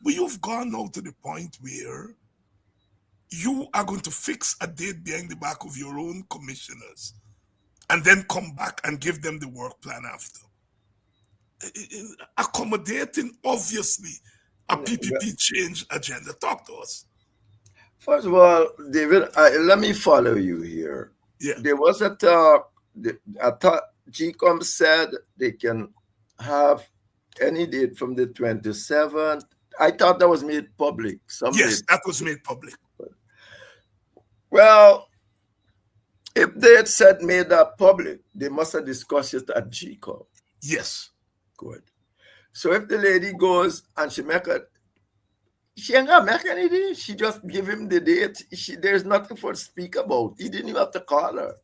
But you've gone now to the point where you are going to fix a date behind the back of your own commissioners and then come back and give them the work plan after. Accommodating, obviously, a PPP change agenda. Talk to us. First of all, David, let me follow you here. Yeah. There was a talk. I thought GECOM said they can have any date from the 27th. I thought that was made public. Yes, that was made public. Well, if they had said made that public, they must have discussed it at GECOM. Yes. Good. So if the lady goes and she ain't gonna make any date. She just give him the date. There's nothing for to speak about. He didn't even have to call her.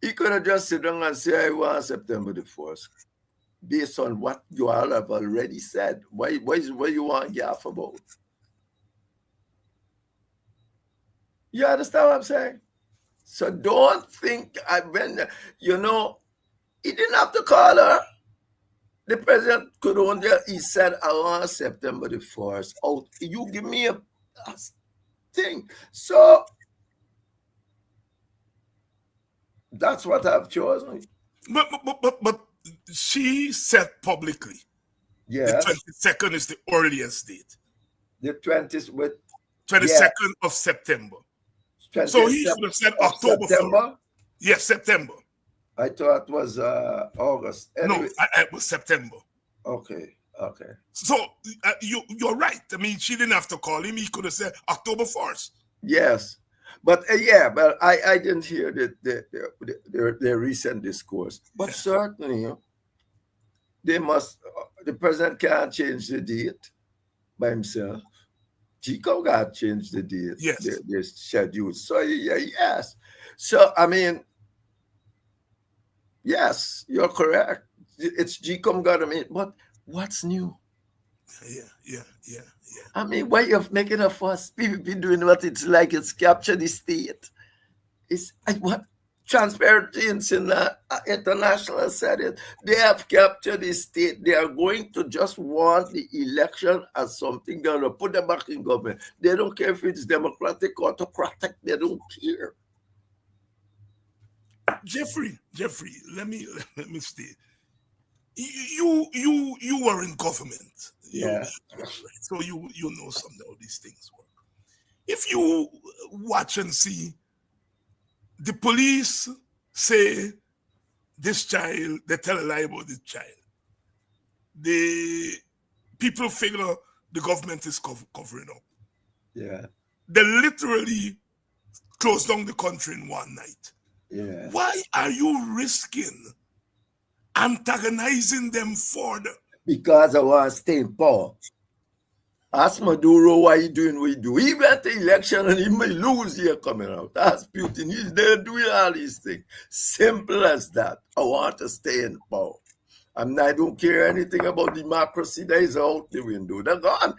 He could have just sit down and say, I want September the 1st. Based on what you all have already said. What you want gaff about? You understand what I'm saying? So don't think he didn't have to call her. The president could only, he said, I want September the 1st. Oh, you give me a thing. So that's what I've chosen. But she said publicly, yes, the 22nd is the earliest date. The 20th with 22nd of September. So he should have said October. September? Yes, September. I thought it was August. Anyway. No, it was September. Okay. So you're right. I mean, she didn't have to call him. He could have said October 1st. Yes. But I didn't hear their recent discourse. But certainly, the president can't change the date by himself. GECOM got to change the date. Yes. Their schedule. So, yes. So, I mean, yes, you're correct. It's GECOM government. But what's new? Yeah. I mean, why you're making a fuss? People be doing what it's like. It's capture the state. It's what Transparency International said it. They have captured the state. They are going to just want the election as something they're going to put them back in government. They don't care if it's democratic or autocratic. They don't care. Jeffrey, let me stay. You were in government. Yeah. So you know some of these things work. If you watch and see, the police say this child, they tell a lie about this child. The people figure the government is covering up. Yeah. They literally closed down the country in one night. Yeah. Why are you risking antagonizing them further? Because I want to stay in power. Ask Maduro why he doing what he do. He went to election and he may lose here coming out. Ask Putin. He's there doing all these things. Simple as that. I want to stay in power. I don't care anything about democracy. That is out the window. They're gone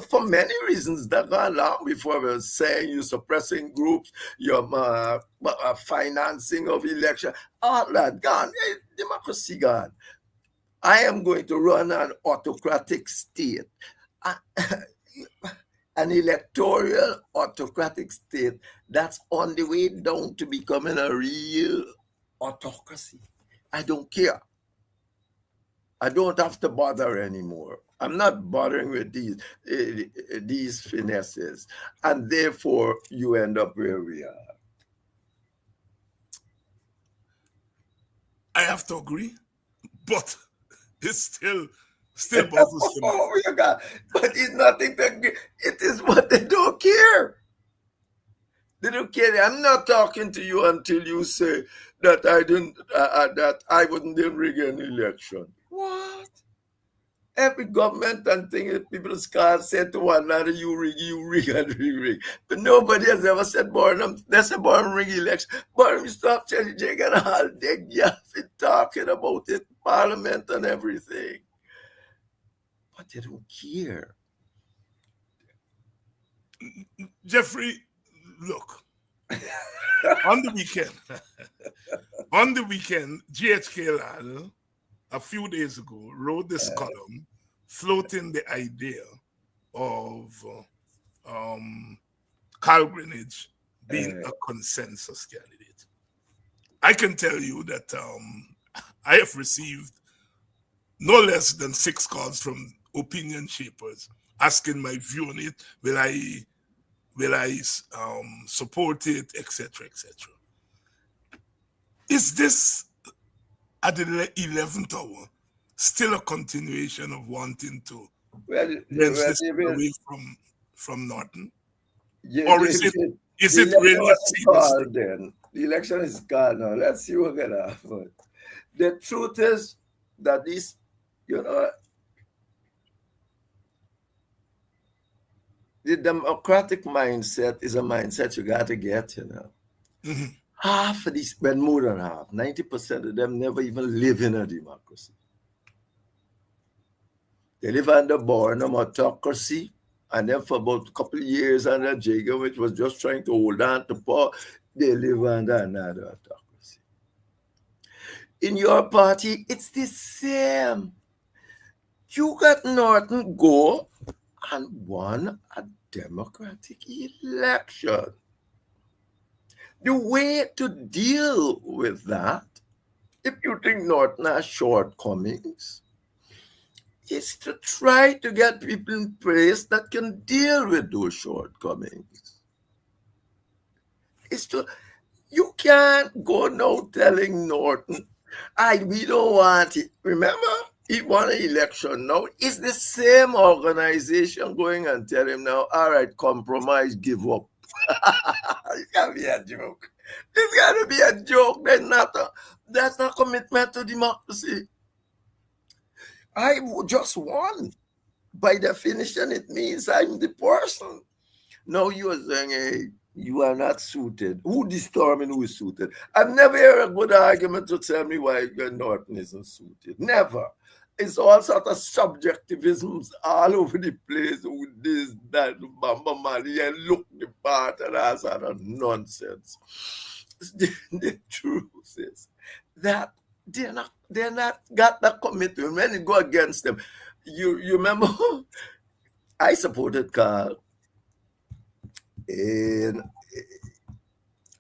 for many reasons. They're gone long before we were saying you're suppressing groups, you're financing of election, all that gone. Democracy gone. I am going to run an autocratic state, an electoral autocratic state that's on the way down to becoming a real autocracy. I don't care. I don't have to bother anymore. I'm not bothering with these finesses. And therefore, you end up where we are. I have to agree. but it's still bothers to me. Oh my God! But it's nothing that it is what they don't care. They don't care. I'm not talking to you until you say that I didn't that I wouldn't rig an election. What? Every government and thing that people can't say to one another, you rig, and rig. But nobody has ever said, Barnum, that's a Barnum rig election. Barnum, you stop telling Jake and all they been talking about it, Parliament and everything. But they don't care. Jeffrey, look. on the weekend, GHK Lal, a few days ago, wrote this column floating the idea of Carl Greenwich being a consensus candidate. I can tell you that I have received no less than 6 calls from opinion shapers asking my view on it. Will I support it, etc., etc. Is this at the 11th hour still a continuation of wanting to this away from Norton? Yeah, or is it really a serious thing? Then the election is called now. Let's see what gonna happen. The truth is that this, the democratic mindset is a mindset you got to get, Mm-hmm. Half of these, well, more than half, 90% of them never even live in a democracy. They live under Barnum autocracy, and then for about a couple of years under GECOM, which was just trying to hold on to power, they live under another autocracy. In your party, it's the same. You got Norton go and won a democratic election. The way to deal with that, if you think Norton has shortcomings, is to try to get people in place that can deal with those shortcomings. You can't go now telling Norton, we don't want it. Remember, he won an election now. It's the same organization going and tell him now, all right, compromise, give up. It can't be a joke. It's got to be a joke. That's not commitment to democracy. I just won. By definition, it means I'm the person. Now you are saying, hey, you are not suited. Who determined who is suited? I've never heard a good argument to tell me why Norton isn't suited. Never. It's all sort of subjectivisms all over the place with this, that, Bamba Mali, and look the part and all sort of nonsense. The truth is that they're not got that commitment. When you go against them, you remember I supported Carl in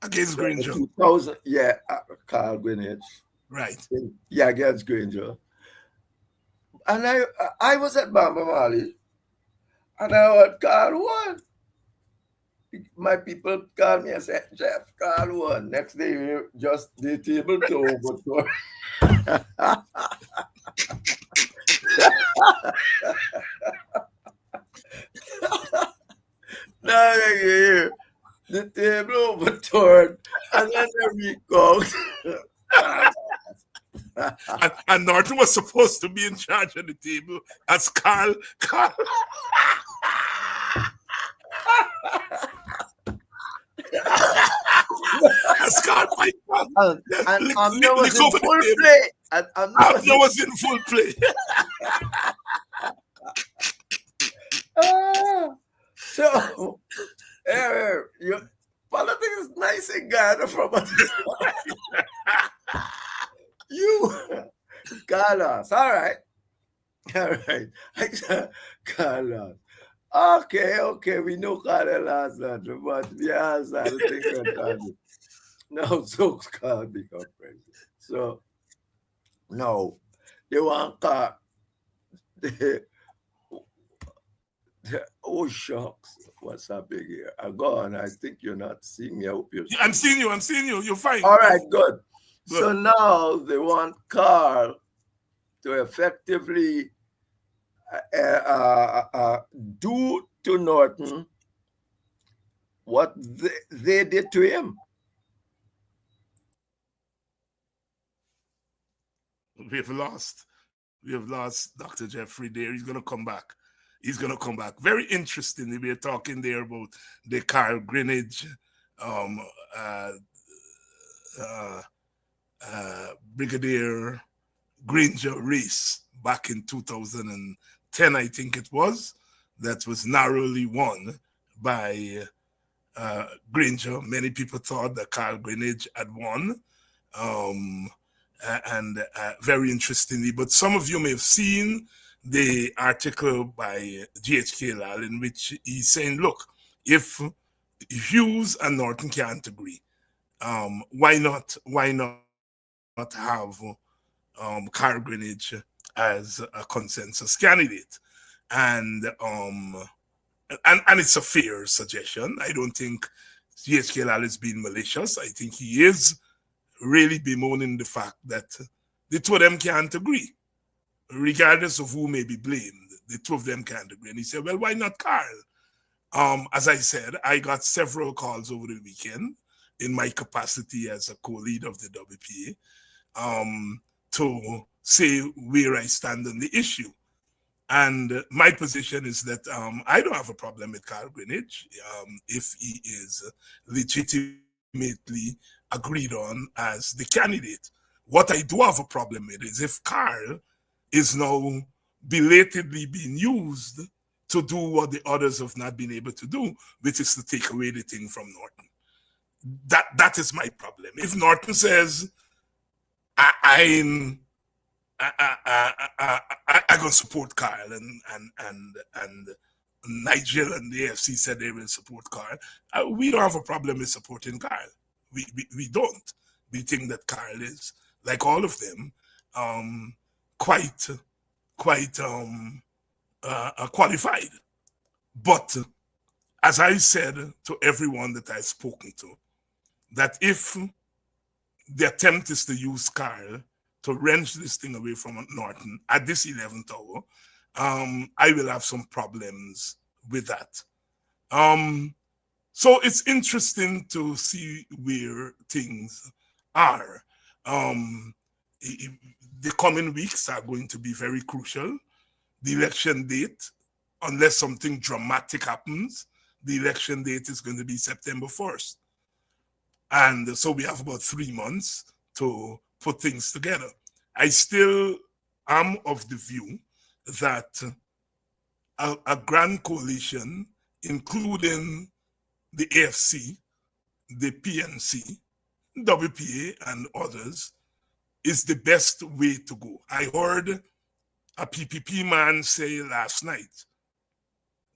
against Granger. 2000, Carl Greenwich. Right. Against Granger. And I was at Bamba Mali, and I heard Carl won. My people called me and said, Jeff, Carl won. Next day, just the table to overthrow. Now the table overturned, and then the recount. and Norton was supposed to be in charge of the table as Carl. As Carl and Amna was in full play. And Amna was in full play. So, politics is nice in Ghana from us. Carlos, all right. Carlos. Okay, we know Carlos, but we asked that thing. Now, so Carl become president. So, no, they want Carl. Oh, shucks. What's happening here? I go on. I think you're not seeing me. I hope you're I'm seeing you. You're fine. All right, good. So now they want Carl to effectively do to Norton what they did to him. We've lost. We have lost Dr. Jeffrey there. He's going to come back. He's going to come back. Very interestingly, we're talking there about the Carl Greenwich um, uh, Brigadier Granger race back in 2010, I think it was, that was narrowly won by Granger. Many people thought that Carl Greenwich had won. And very interestingly, but some of you may have seen the article by GHK Lal in which he's saying, look, if Hughes and Norton can't agree, why not have Carl Greenwich as a consensus candidate? And it's a fair suggestion. I don't think GHK Lal is being malicious. I think he is really bemoaning the fact that the two of them can't agree, regardless of who may be blamed. The two of them can't agree. And he said, well, why not Carl? As I said, I got several calls over the weekend in my capacity as a co-leader of the WPA to say where I stand on the issue. And my position is that I don't have a problem with Carl Greenwich if he is legitimately agreed on as the candidate. What I do have a problem with is if Carl is now belatedly being used to do what the others have not been able to do, which is to take away the thing from Norton. That is my problem. If Norton says, I'm gonna support Carl, and Nigel and the AFC said they will support Carl, we don't have a problem with supporting Carl. We don't. We think that Carl is, like all of them, quite qualified. But as I said to everyone that I've spoken to, that if the attempt is to use Carl to wrench this thing away from Norton at this 11th hour, I will have some problems with that. So it's interesting to see where things are. The coming weeks are going to be very crucial. The election date, unless something dramatic happens, the election date is going to be September 1st. And so we have about 3 months to put things together. I still am of the view that a grand coalition, including the AFC, the PNC, WPA, and others, is the best way to go. I heard a PPP man say last night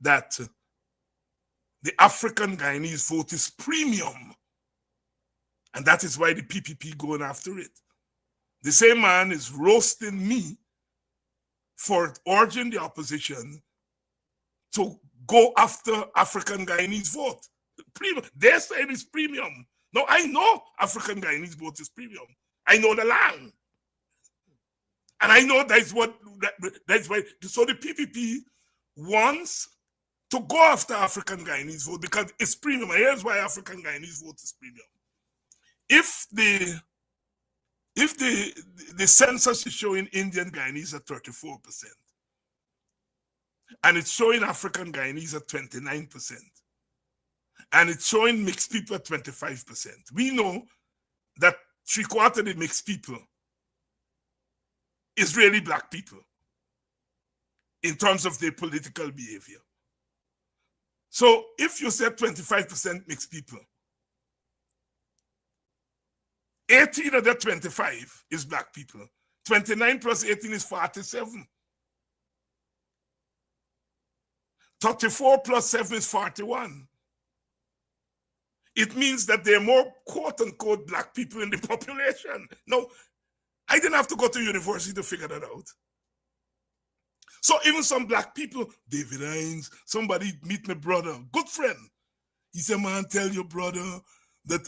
that the African Guyanese vote is premium, and that is why the PPP going after it. The same man is roasting me for urging the opposition to go after African Guyanese vote. Premium. They're saying it's premium. No, I know African Guyanese vote is premium. I know the land. And I know that's why. So the PPP wants to go after African Guyanese vote because it's premium. And here's why African Guyanese vote is premium. If the census is showing Indian Guyanese at 34%, and it's showing African Guyanese at 29%, and it's showing mixed people at 25%, we know that 3/4 of the mixed people is really black people in terms of their political behavior. So if you said 25% mixed people, 18 of that 25 is black people. 29 plus 18 is 47. 34 plus 7 is 41. It means that there are more quote-unquote black people in the population. No, I didn't have to go to university to figure that out. So even some black people, David Hines, somebody meet my brother, good friend. He said, man, tell your brother that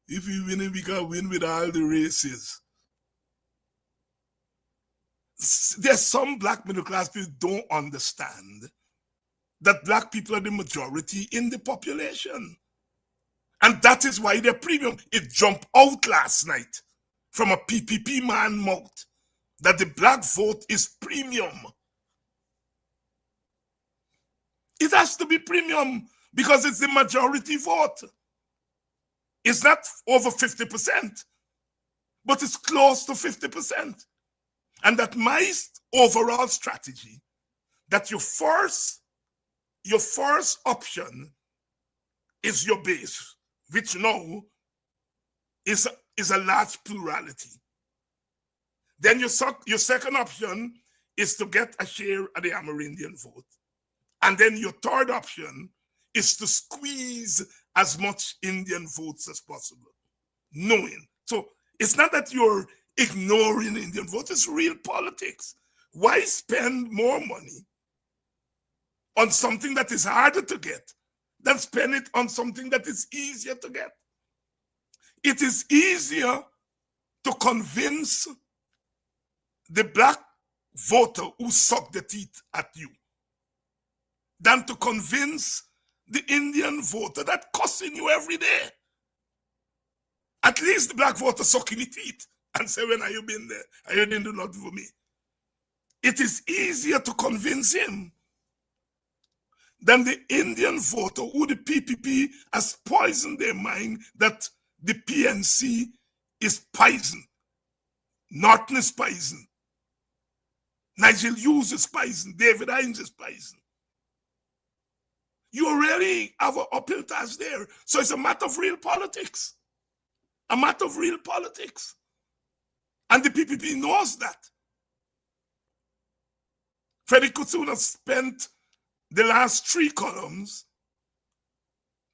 if we win, we can win with all the races. there's some black middle class people don't understand that black people are the majority in the population. And that is why their premium, it jumped out last night from a PPP man mouth that the black vote is premium. It has to be premium because it's the majority vote. It's not over 50%, but it's close to 50%. And that my overall strategy, that your first option is your base, which now is a large plurality. Then your second option is to get a share of the Amerindian vote. And then your third option is to squeeze as much Indian votes as possible, knowing. So it's not that you're ignoring Indian votes, it's real politics. Why spend more money on something that is harder to get than spend it on something that is easier to get? It is easier to convince the black voter who suck the teeth at you than to convince the Indian voter that cussing you every day. At least the black voter sucking the teeth and say, when have you been there? And you didn't do nothing for me. It is easier to convince him than the Indian voter who the PPP has poisoned their mind that the PNC is poison. Norton is poison. Nigel Hughes is poison. David Hines is poison. You already have an uphill task there. So it's a matter of real politics. A matter of real politics. And the PPP knows that. Freddie Kutsuna spent the last 3 columns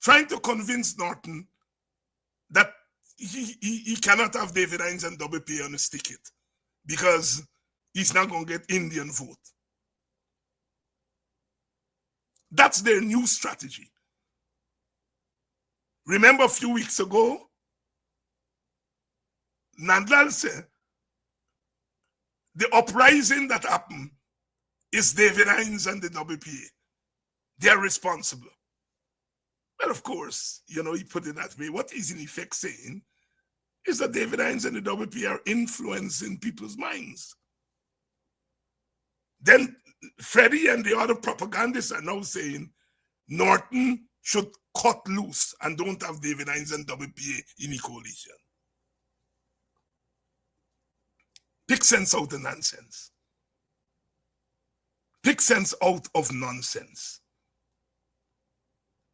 trying to convince Norton that he cannot have David Hines and WP on his ticket because he's not going to get Indian vote. That's their new strategy. Remember a few weeks ago, Nandlal said, the uprising that happened is David Hines and the WPA. They're responsible. Well, of course, he put it that way. What he's in effect saying is that David Hines and the WPA are influencing people's minds. Then Freddie and the other propagandists are now saying Norton should cut loose and don't have David Hines and WPA in a coalition. Pick sense out of nonsense. Pick sense out of nonsense.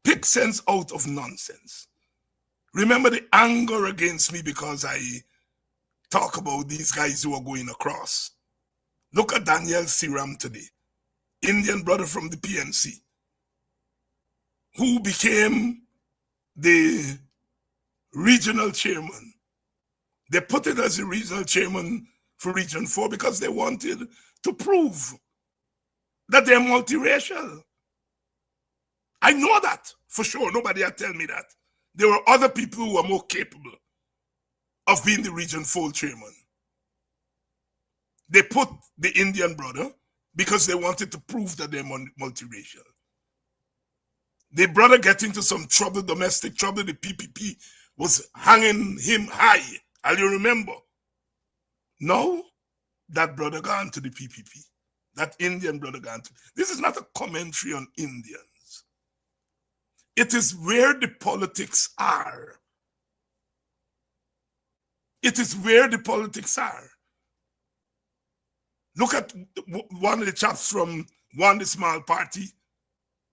Pick sense out of nonsense. Remember the anger against me because I talk about these guys who are going across. Look at Daniel Siram today, Indian brother from the PNC, who became the regional chairman. They put it as a regional chairman for Region 4 because they wanted to prove that they're multiracial. I know that for sure. Nobody had tell me that. There were other people who were more capable of being the Region 4 chairman. They put the Indian brother because they wanted to prove that they're multiracial. The brother get into some trouble, domestic trouble. The PPP was hanging him high. And you remember? No, that brother gone to the PPP. That Indian brother gone to. This is not a commentary on Indians. It is where the politics are. It is where the politics are. Look at one of the chaps from one the small party.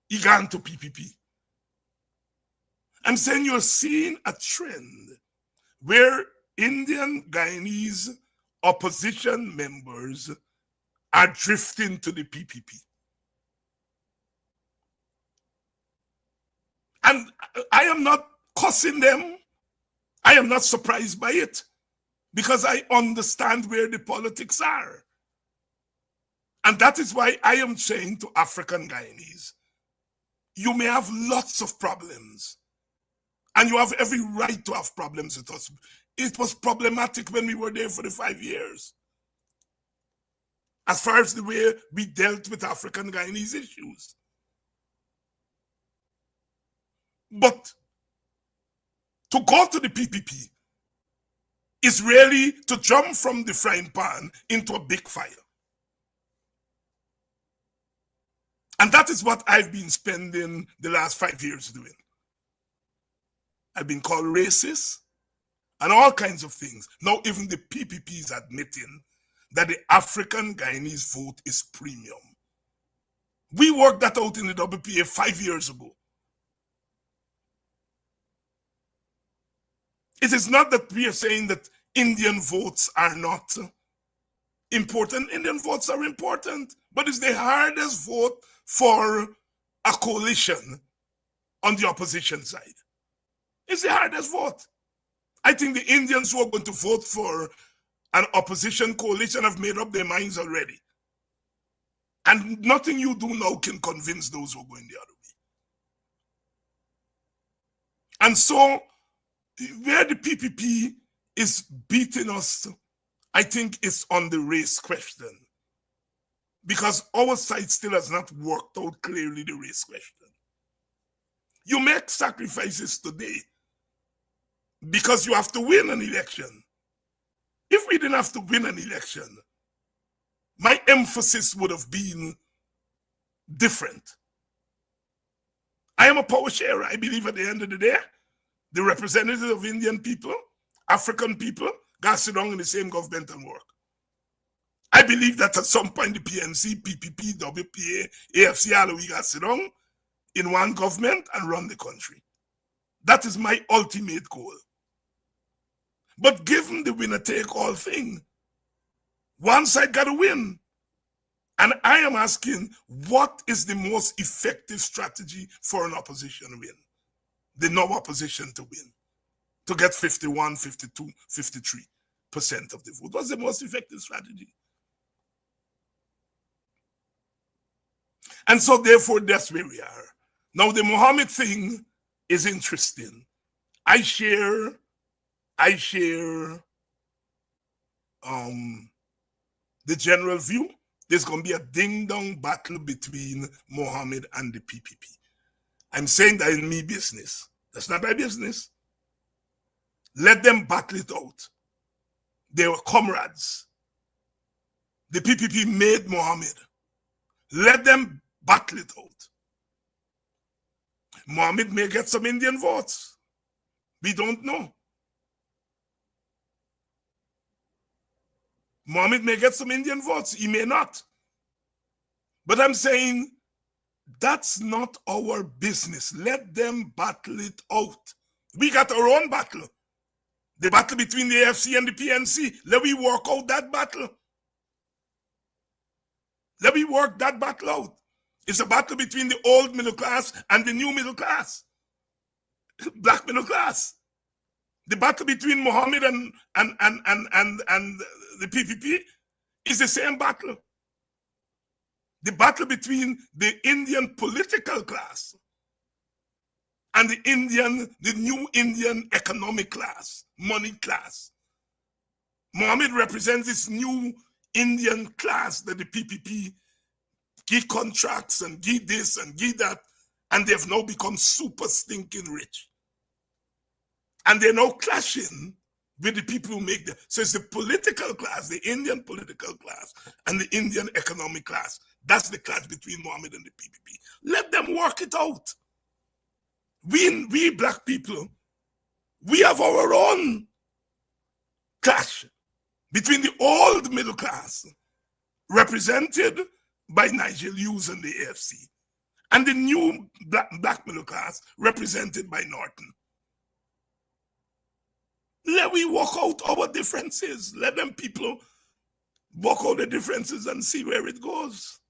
He gone to PPP. I'm saying you're seeing a trend where Indian Guyanese opposition members are drifting to the PPP. And I am not cussing them. I am not surprised by it because I understand where the politics are. And that is why I am saying to African Guyanese, you may have lots of problems and you have every right to have problems with us. It was problematic when we were there for the 5 years. as far as the way we dealt with African Guyanese issues. But to go to the PPP is really to jump from the frying pan into a big fire. And that is what I've been spending the last 5 years doing. I've been called racist and all kinds of things. Now even the PPP is admitting that the African Guyanese vote is premium. We worked that out in the WPA 5 years ago. It is not that we are saying that Indian votes are not important. Indian votes are important, but it's the hardest vote for a coalition on the opposition side. It's the hardest vote. I think the Indians who are going to vote for an opposition coalition have made up their minds already. And nothing you do now can convince those who are going the other way. And so, where the PPP is beating us, I think it's on the race question. Because our side still has not worked out clearly the race question. You make sacrifices today because you have to win an election. If we didn't have to win an election, my emphasis would have been different. I am a power sharer. I believe at the end of the day, the representatives of Indian people, African people, got to sit down in the same government and work. I believe that at some point the PNC, PPP, WPA, AFC, all we got to sit down in one government and run the country. That is my ultimate goal. But given the winner-take-all thing, one side got to win. And I am asking, what is the most effective strategy for an opposition win? The no opposition to win, to get 51, 52, 53% of the vote. What's the most effective strategy? And so therefore, that's where we are. Now, the Mohammed thing is interesting. I share the general view. There's going to be a ding-dong battle between Mohammed and the PPP. I'm saying that in me business. That's not my business. Let them battle it out. They were comrades. The PPP made Mohammed. Let them battle it out. Mohammed may get some Indian votes. We don't know. Mohammed may get some Indian votes. He may not. But I'm saying that's not our business. Let them battle it out. We got our own battle. The battle between the AFC and the PNC. Let me work out that battle. Let me work that battle out. It's a battle between the old middle class and the new middle class. Black middle class. The battle between Mohammed and the PPP is the same battle. The battle between the Indian political class and the new Indian economic class, money class. Mohammed represents this new Indian class that the PPP give contracts and give this and give that, and they've now become super stinking rich. And they're now clashing with the people who make them. So it's the political class, the Indian political class, and the Indian economic class. That's the clash between Mohammed and the PPP. Let them work it out. We black people, we have our own clash between the old middle class, represented by Nigel Hughes and the AFC, and the new black middle class, represented by Norton. Let we work out our differences. Let them people work out the differences and see where it goes.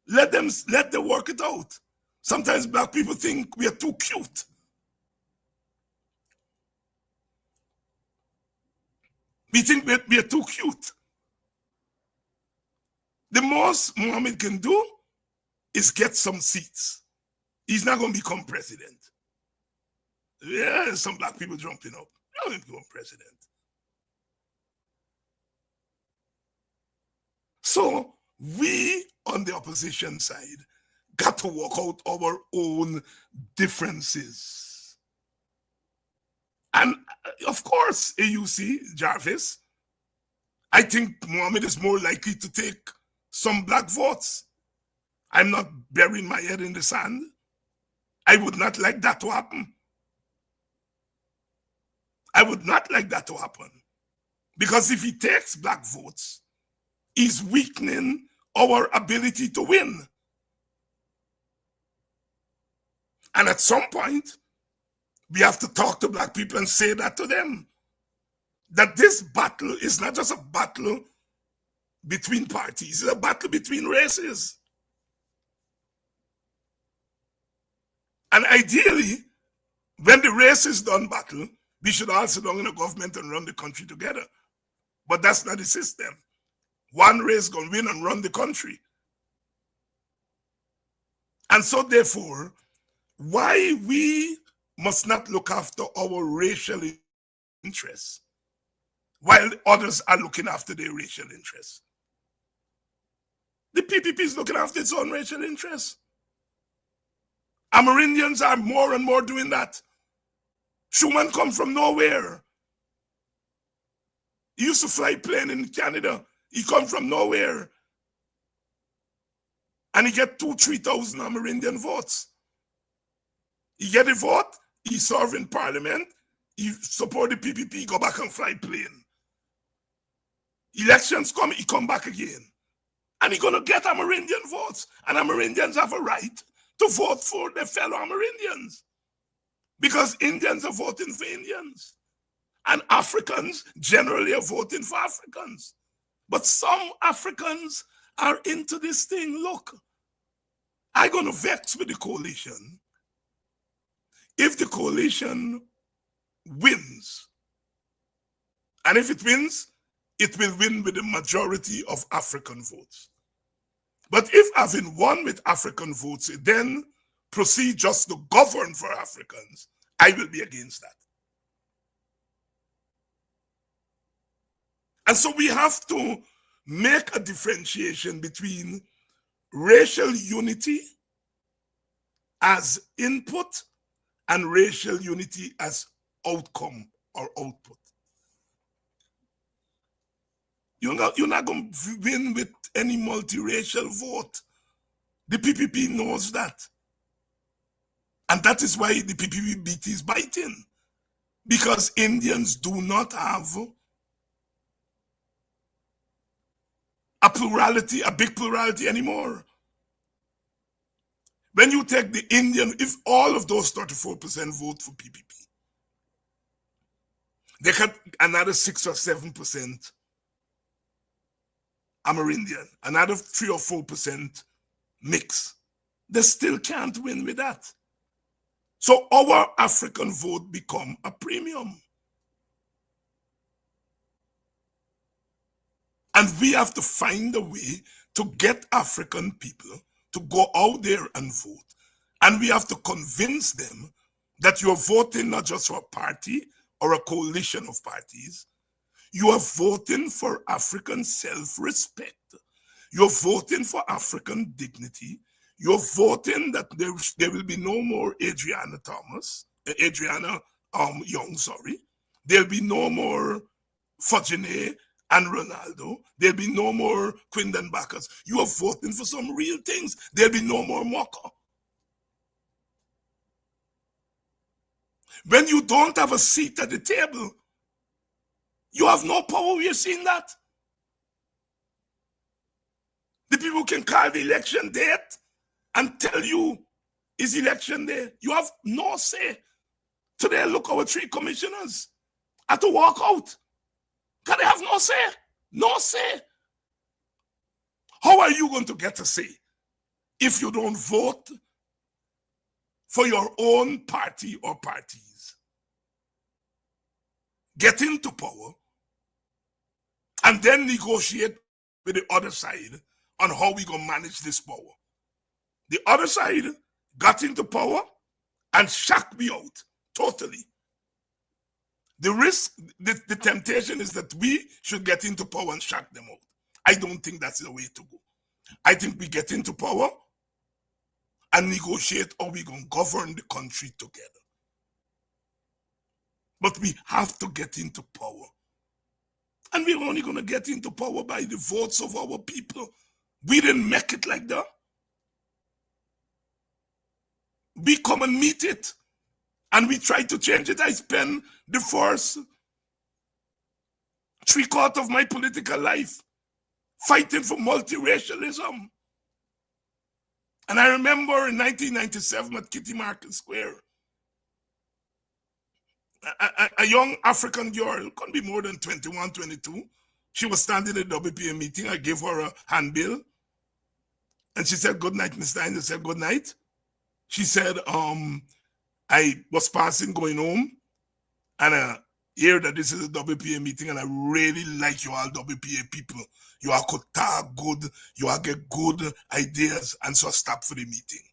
Let them work it out. Sometimes black people think we are too cute. We think we are too cute. The most Mohammed can do is get some seats. He's not going to become president. Yeah, some black people jumping up. He's not going to become president. So we on the opposition side got to work out our own differences. And of course, AUC, Jarvis, I think Mohammed is more likely to take some black votes. I'm not burying my head in the sand. I would not like that to happen. I would not like that to happen. Because if he takes black votes, he's weakening our ability to win. And at some point, we have to talk to black people and say that to them. That this battle is not just a battle between parties, it's a battle between races. And ideally, when the races done battle, we should all sit down in a government and run the country together. But that's not the system. One race gonna win and run the country. And so therefore, why we must not look after our racial interests while others are looking after their racial interests. The PPP is looking after its own racial interests. Amerindians are more and more doing that. Schumann come from nowhere. He used to fly plane in Canada. He come from nowhere. And he get 2,000-3,000 Amerindian votes. He get a vote, he serve in parliament, he support the PPP, go back and fly plane. Elections come, he come back again. And he gonna get Amerindian votes. And Amerindians have a right to vote for their fellow Amerindians. Because Indians are voting for Indians. And Africans generally are voting for Africans. But some Africans are into this thing. Look, I'm gonna vex with the coalition. If the coalition wins, and if it wins, it will win with the majority of African votes. But if having won with African votes, it then proceed just to govern for Africans, I will be against that. And so we have to make a differentiation between racial unity as input and racial unity as outcome or output. You're not going to win with any multiracial vote. The PPP knows that. And that is why the PPP beat is biting. Because Indians do not have a plurality, a big plurality anymore. When you take the Indian, if all of those 34% vote for PPP, they got another 6 or 7% Amerindian, another 3 or 4% mix. They still can't win with that. So our African vote become a premium. And we have to find a way to get African people to go out there and vote. And we have to convince them that you're voting not just for a party or a coalition of parties. You are voting for African self-respect. You're voting for African dignity. You're voting that there will be no more Adriana Young, sorry. There'll be no more Fajine and Ronaldo. There'll be no more Quindon Backers. You are voting for some real things. There'll be no more Mocha. When you don't have a seat at the table, you have no power. We're seeing that. The people can call the election date and tell you is election day. You have no say. Today, look, our 3 commissioners had to walk out. Because they have no say. No say. How are you going to get a say if you don't vote for your own party or parties? Get into power and then negotiate with the other side on how we going to manage this power. The other side got into power and shocked me out totally. The risk, the temptation is that we should get into power and shock them out. I don't think that's the way to go. I think we get into power and negotiate how we're going to govern the country together. But we have to get into power. And we're only going to get into power by the votes of our people. We didn't make it like that. We come and meet it. And we try to change it. I spend the first 3/4 of my political life fighting for multiracialism. And I remember in 1997 at Kitty Market Square, a young African girl, couldn't be more than 21, 22. She was standing at the WPA meeting. I gave her a handbill. And she said, "Good night, Mr. Hines." I said, "Good night." She said, I was passing, going home, and I hear that this is a WPA meeting, and I really like you all WPA people. You all could talk good, you all get good ideas, and so I stopped for the meeting.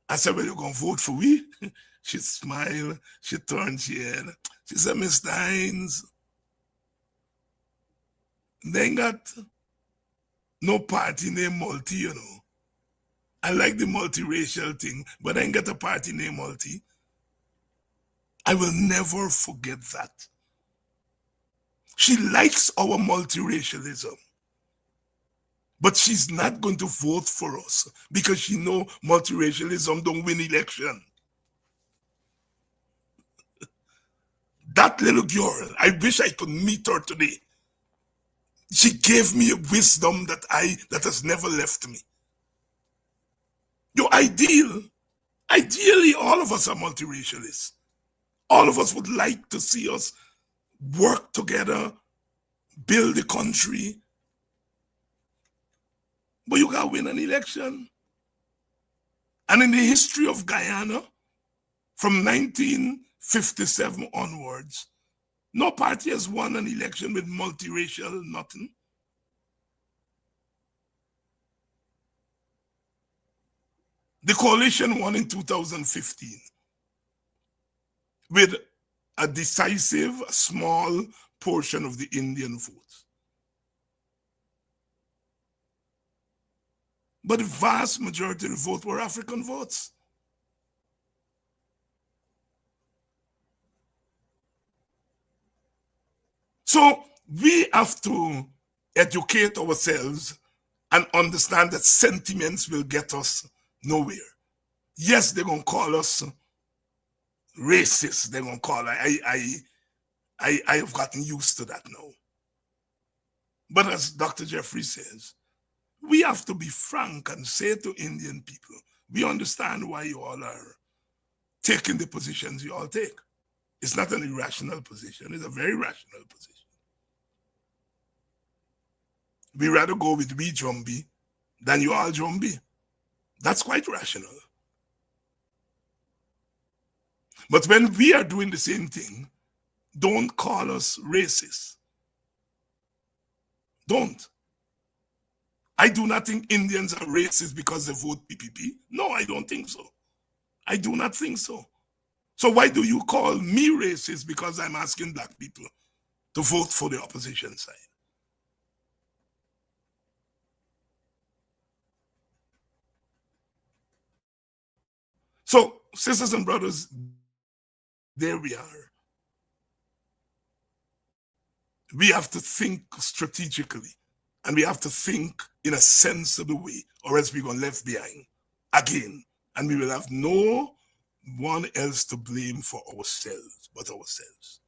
I said, "Well, you going to vote for me?" She smiled, she turned her head. She said, "Mr. Hines, they ain't got no party named Multi, you know. I like the multiracial thing, but I ain't got a party named Multi." I will never forget that. She likes our multiracialism, but she's not going to vote for us because she know multiracialism don't win election. That little girl, I wish I could meet her today. She gave me a wisdom that has never left me. Ideally, all of us are multiracialists. All of us would like to see us work together, build the country. But you got to win an election. And in the history of Guyana, from 1957 onwards, no party has won an election with multiracial nothing. The coalition won in 2015 with a decisive, small portion of the Indian votes. But the vast majority of the vote were African votes. So we have to educate ourselves and understand that sentiments will get us nowhere. Yes, they're going to call us racist. They're going to call I have gotten used to that now. But as Dr. Jeffrey says, we have to be frank and say to Indian people, we understand why you all are taking the positions you all take. It's not an irrational position. It's a very rational position. We rather go with we Jumbie than you all Jumbie. That's quite rational. But when we are doing the same thing, don't call us racist. Don't. I do not think Indians are racist because they vote PPP. No, I don't think so. I do not think so. So why do you call me racist because I'm asking black people to vote for the opposition side? So, sisters and brothers, there we are. We have to think strategically, and we have to think in a sensible way, or else we're going to left behind again, and we will have no one else to blame for ourselves but ourselves.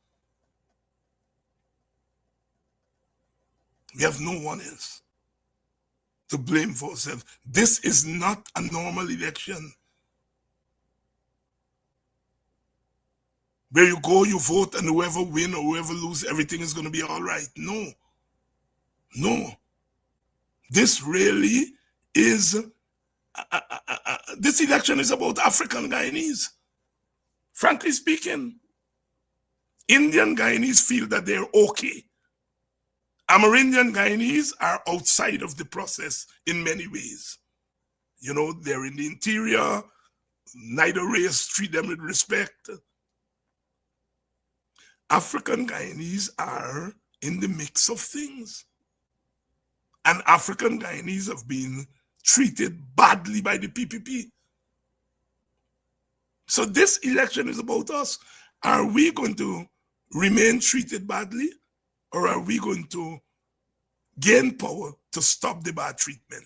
We have no one else to blame for ourselves. This is not a normal election where you go, you vote, and whoever win or whoever lose, everything is going to be all right. No. No. This really is, this election is about African Guyanese. Frankly speaking, Indian Guyanese feel that they're okay. Amerindian Guyanese are outside of the process in many ways. You know, they're in the interior, neither race treat them with respect. African Guyanese are in the mix of things. And African Guyanese have been treated badly by the PPP. So this election is about us. Are we going to remain treated badly, or are we going to gain power to stop the bad treatment?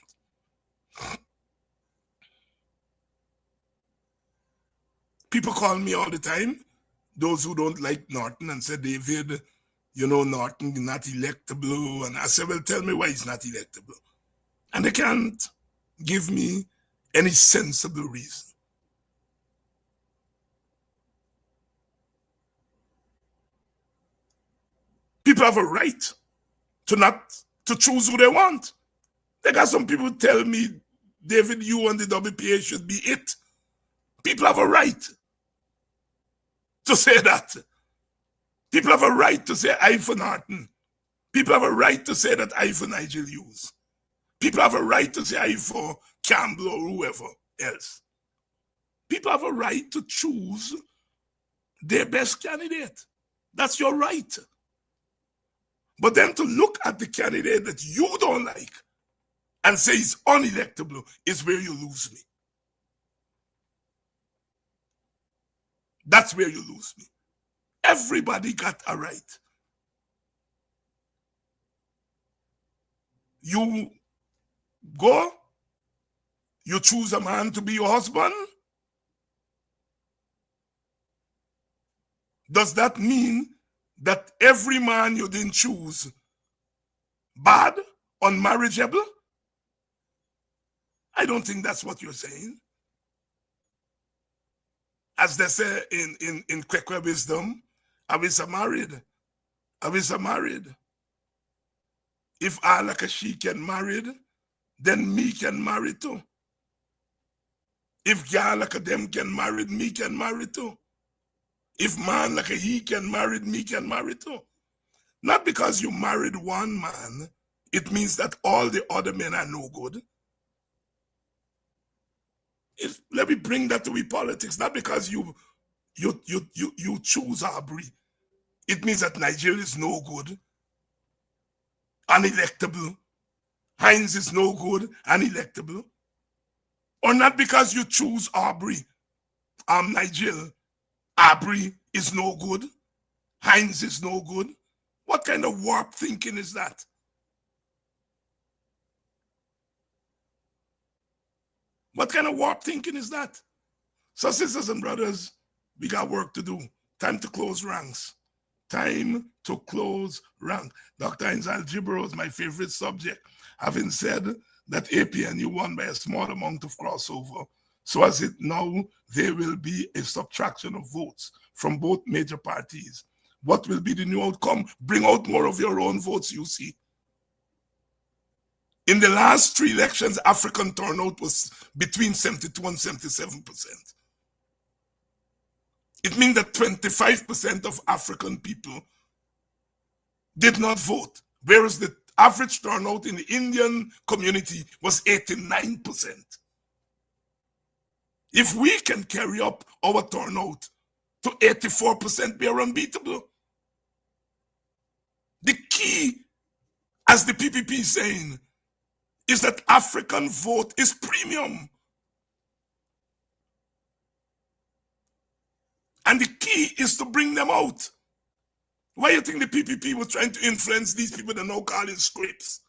People call me all the time, those who don't like Norton, and say, David, you know, Norton is not electable. And I say, well, tell me why he's not electable. And they can't give me any sensible reason. People have a right to choose who they want. They got some people tell me, David, you and the WPA should be it. People have a right to say that. People have a right to say I for Norton. People have a right to say that I for Nigel Hughes. People have a right to say I for Campbell or whoever else. People have a right to choose their best candidate. That's your right. But then to look at the candidate that you don't like and say he's unelectable is where you lose me. That's where you lose me. Everybody got a right. You go, you choose a man to be your husband. Does that mean that every man you didn't choose bad, unmarriageable? I don't think that's what you're saying. As they say in Quaker wisdom, Avisa married. If I like a she can married, then me can marry too. If girl like a them can married, me can marry too. If man like a he can married, me can marry too. Not because you married one man, it means that all the other men are no good. Let me bring that to politics. Not because you choose Aubrey, it means that Nigeria is no good, unelectable. Hines is no good, unelectable. Or not because you choose Aubrey, Nigel, Aubrey is no good, Hines is no good. What kind of warped thinking is that? What kind of warped thinking is that? So, sisters and brothers, we got work to do. Time to close ranks. Time to close ranks. Dr. Hines algebra is my favorite subject, having said that APNU won by a small amount of crossover. So as it now, there will be a subtraction of votes from both major parties. What will be the new outcome? Bring out more of your own votes, you see. In the last 3 elections, African turnout was between 72 and 77%. It means that 25% of African people did not vote, whereas the average turnout in the Indian community was 89%. If we can carry up our turnout to 84%, we are unbeatable. The key, as the PPP is saying, is that African vote is premium. And the key is to bring them out. Why do you think the PPP was trying to influence these people that now call in scripts?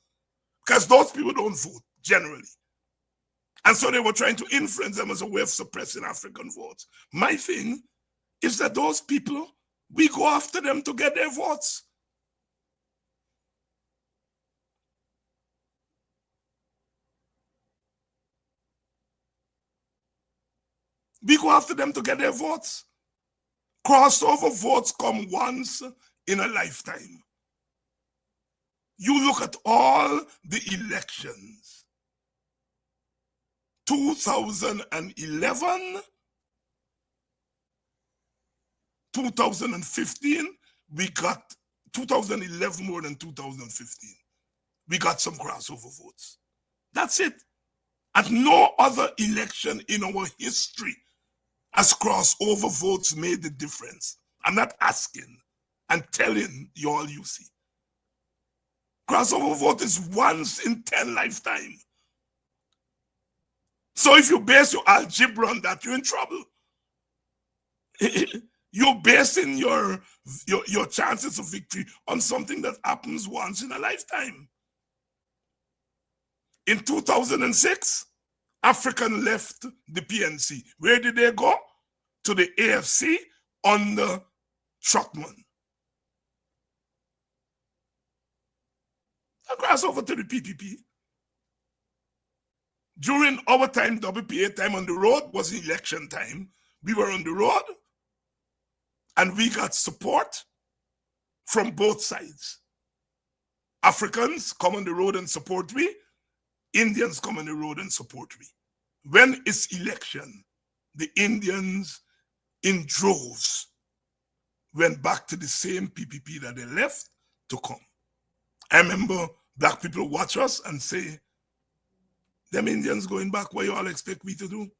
Because those people don't vote, generally. And so they were trying to influence them as a way of suppressing African votes. My thing is that those people, we go after them to get their votes. We go after them to get their votes. Crossover votes come once in a lifetime. You look at all the elections. 2011, 2015, we got 2011 more than 2015. We got some crossover votes. That's it. And no other election in our history has crossover votes made the difference. I'm not asking, I'm telling you all you see. Crossover vote is once in 10 lifetime. So if you base your algebra on that, you're in trouble. You're basing your chances of victory on something that happens once in a lifetime. In 2006, African left the PNC. Where did they go? To the AFC under Trotman. I cross over to the PPP. During our time, WPA time on the road was election time. We were on the road and we got support from both sides. Africans come on the road and support me. Indians come on the road and support me. When it's election, the Indians in droves went back to the same PPP that they left to come. I remember black people watch us and say, them Indians going back, what you all expect me to do?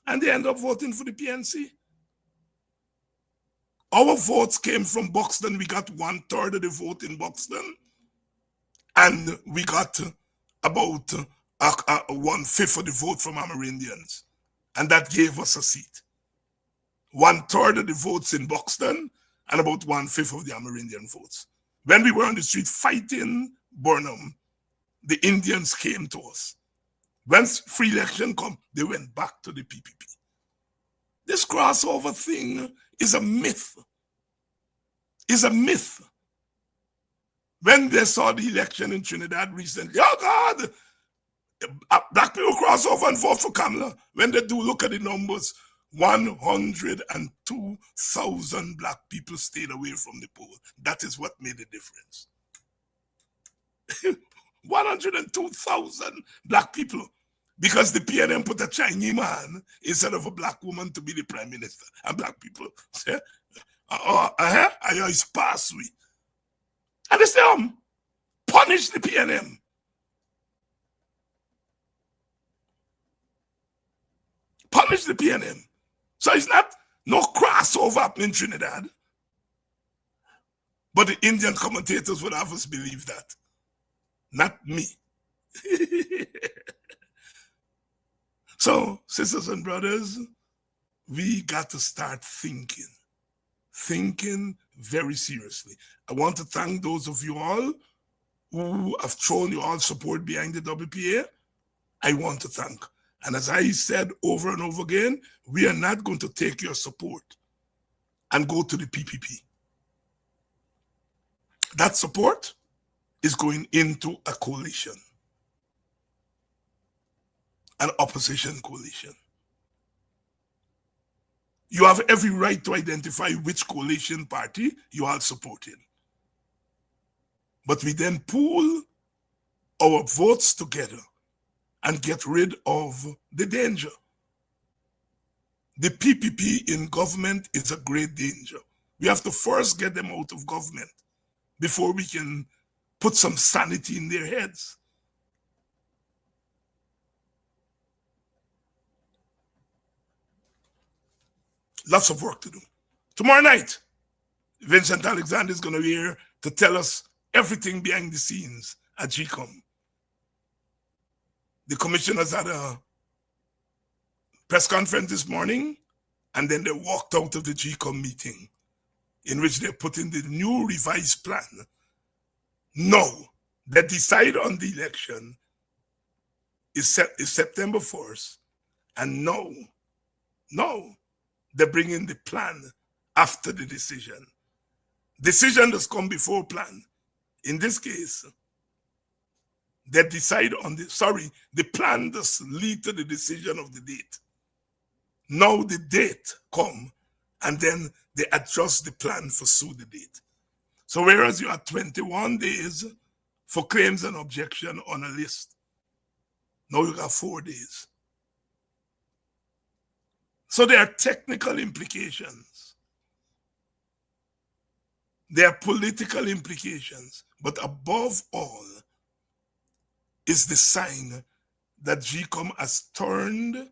And they end up voting for the PNC. Our votes came from Buxton. We got 1/3 of the vote in Buxton. And we got about 1/5 of the vote from Amerindians. And that gave us a seat. 1/3 of the votes in Buxton and about 1/5 of the Amerindian votes. When we were on the street fighting Burnham, the Indians came to us. Once free election come, they went back to the PPP. This crossover thing is a myth. It's a myth. When they saw the election in Trinidad recently, oh God, black people cross over and vote for Kamala. When they do look at the numbers, 102,000 black people stayed away from the poll. That is what made the difference. 102,000 black people, because the PNM put a Chinese man instead of a black woman to be the prime minister. And black people say, it's pass we. And they say, punish the PNM. Punish the PNM. So it's not no crossover happening in Trinidad. But the Indian commentators would have us believe that. Not me. So, sisters and brothers, we got to start thinking very seriously. I want to thank those of you all who have shown your all support behind the WPA. I want to thank. And as I said over and over again, we are not going to take your support and go to the PPP. That support is going into a coalition, an opposition coalition. You have every right to identify which coalition party you are supporting. But we then pool our votes together and get rid of the danger. The PPP in government is a great danger. We have to first get them out of government before we can put some sanity in their heads. Lots of work to do. Tomorrow night, Vincent Alexander is going to be here to tell us everything behind the scenes at GECOM. The commissioners had a press conference this morning, and then they walked out of the GECOM meeting in which they put in the new revised plan. No, they decide on the election is September 1st, and no, they bring in the plan after the decision. Decision does come before plan. In this case, they decide on the plan does lead to the decision of the date. Now the date come, and then they adjust the plan for suit the date. So whereas you have 21 days for claims and objection on a list, now you got 4 days. So there are technical implications. There are political implications, but above all is the sign that GECOM has turned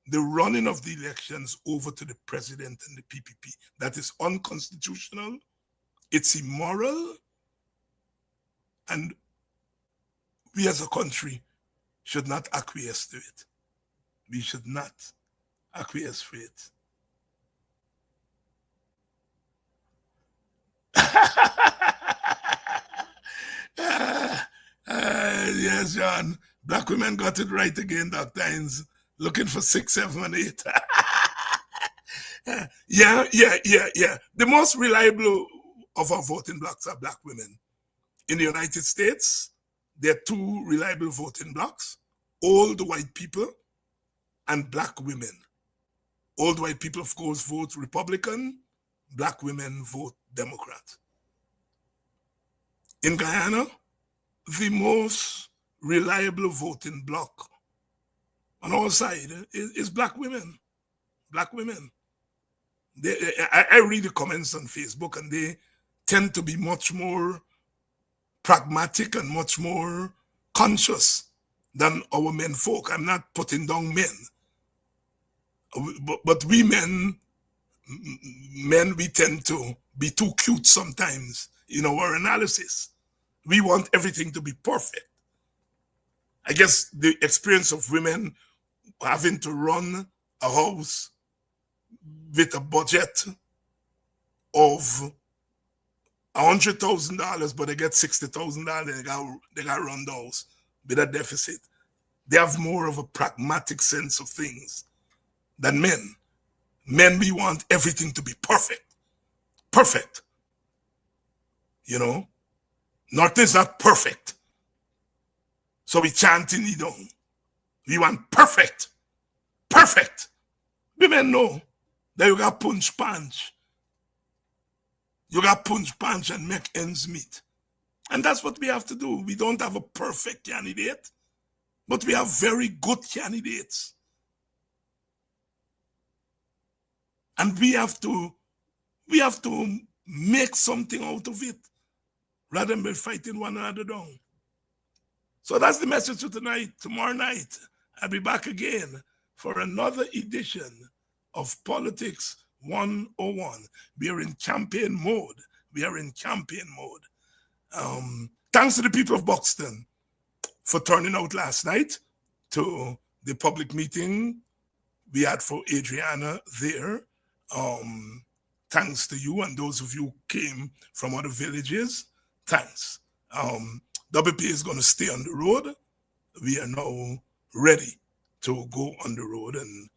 the running of the elections over to the president and the PPP. That is unconstitutional, it's immoral, and we as a country should not acquiesce to it. We should not acquiesce to it. Yes, John. Black women got it right again, Dr. Hines. Looking for 6, 7, and 8. Yeah. The most reliable of our voting blocks are black women. In the United States, there are 2 reliable voting blocks: old white people and black women. Old white people, of course, vote Republican. Black women vote Democrat. In Guyana, the most reliable voting bloc on our side is black women. Black women. I read the comments on Facebook, and they tend to be much more pragmatic and much more conscious than our men folk. I'm not putting down men, but we men, we tend to be too cute sometimes in our analysis. We want everything to be perfect. I guess the experience of women having to run a house with a budget of $100,000, but they get $60,000, they got run the house with a deficit. They have more of a pragmatic sense of things than men. Men, we want everything to be perfect. Perfect. You know? Nothing's not perfect. So we chanting it down. We want perfect. Perfect. Women know that you got punch. You got punch and make ends meet. And that's what we have to do. We don't have a perfect candidate, but we have very good candidates. And we have to make something out of it rather than fighting one another down. So that's the message for tonight. Tomorrow night, I'll be back again for another edition of Politics 101. We are in campaign mode. Thanks to the people of Buxton for turning out last night to the public meeting we had for Adriana there. Thanks to you and those of you who came from other villages. Thanks. WP is going to stay on the road. We are now ready to go on the road, and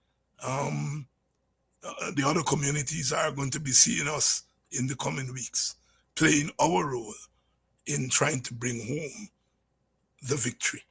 the other communities are going to be seeing us in the coming weeks, playing our role in trying to bring home the victory.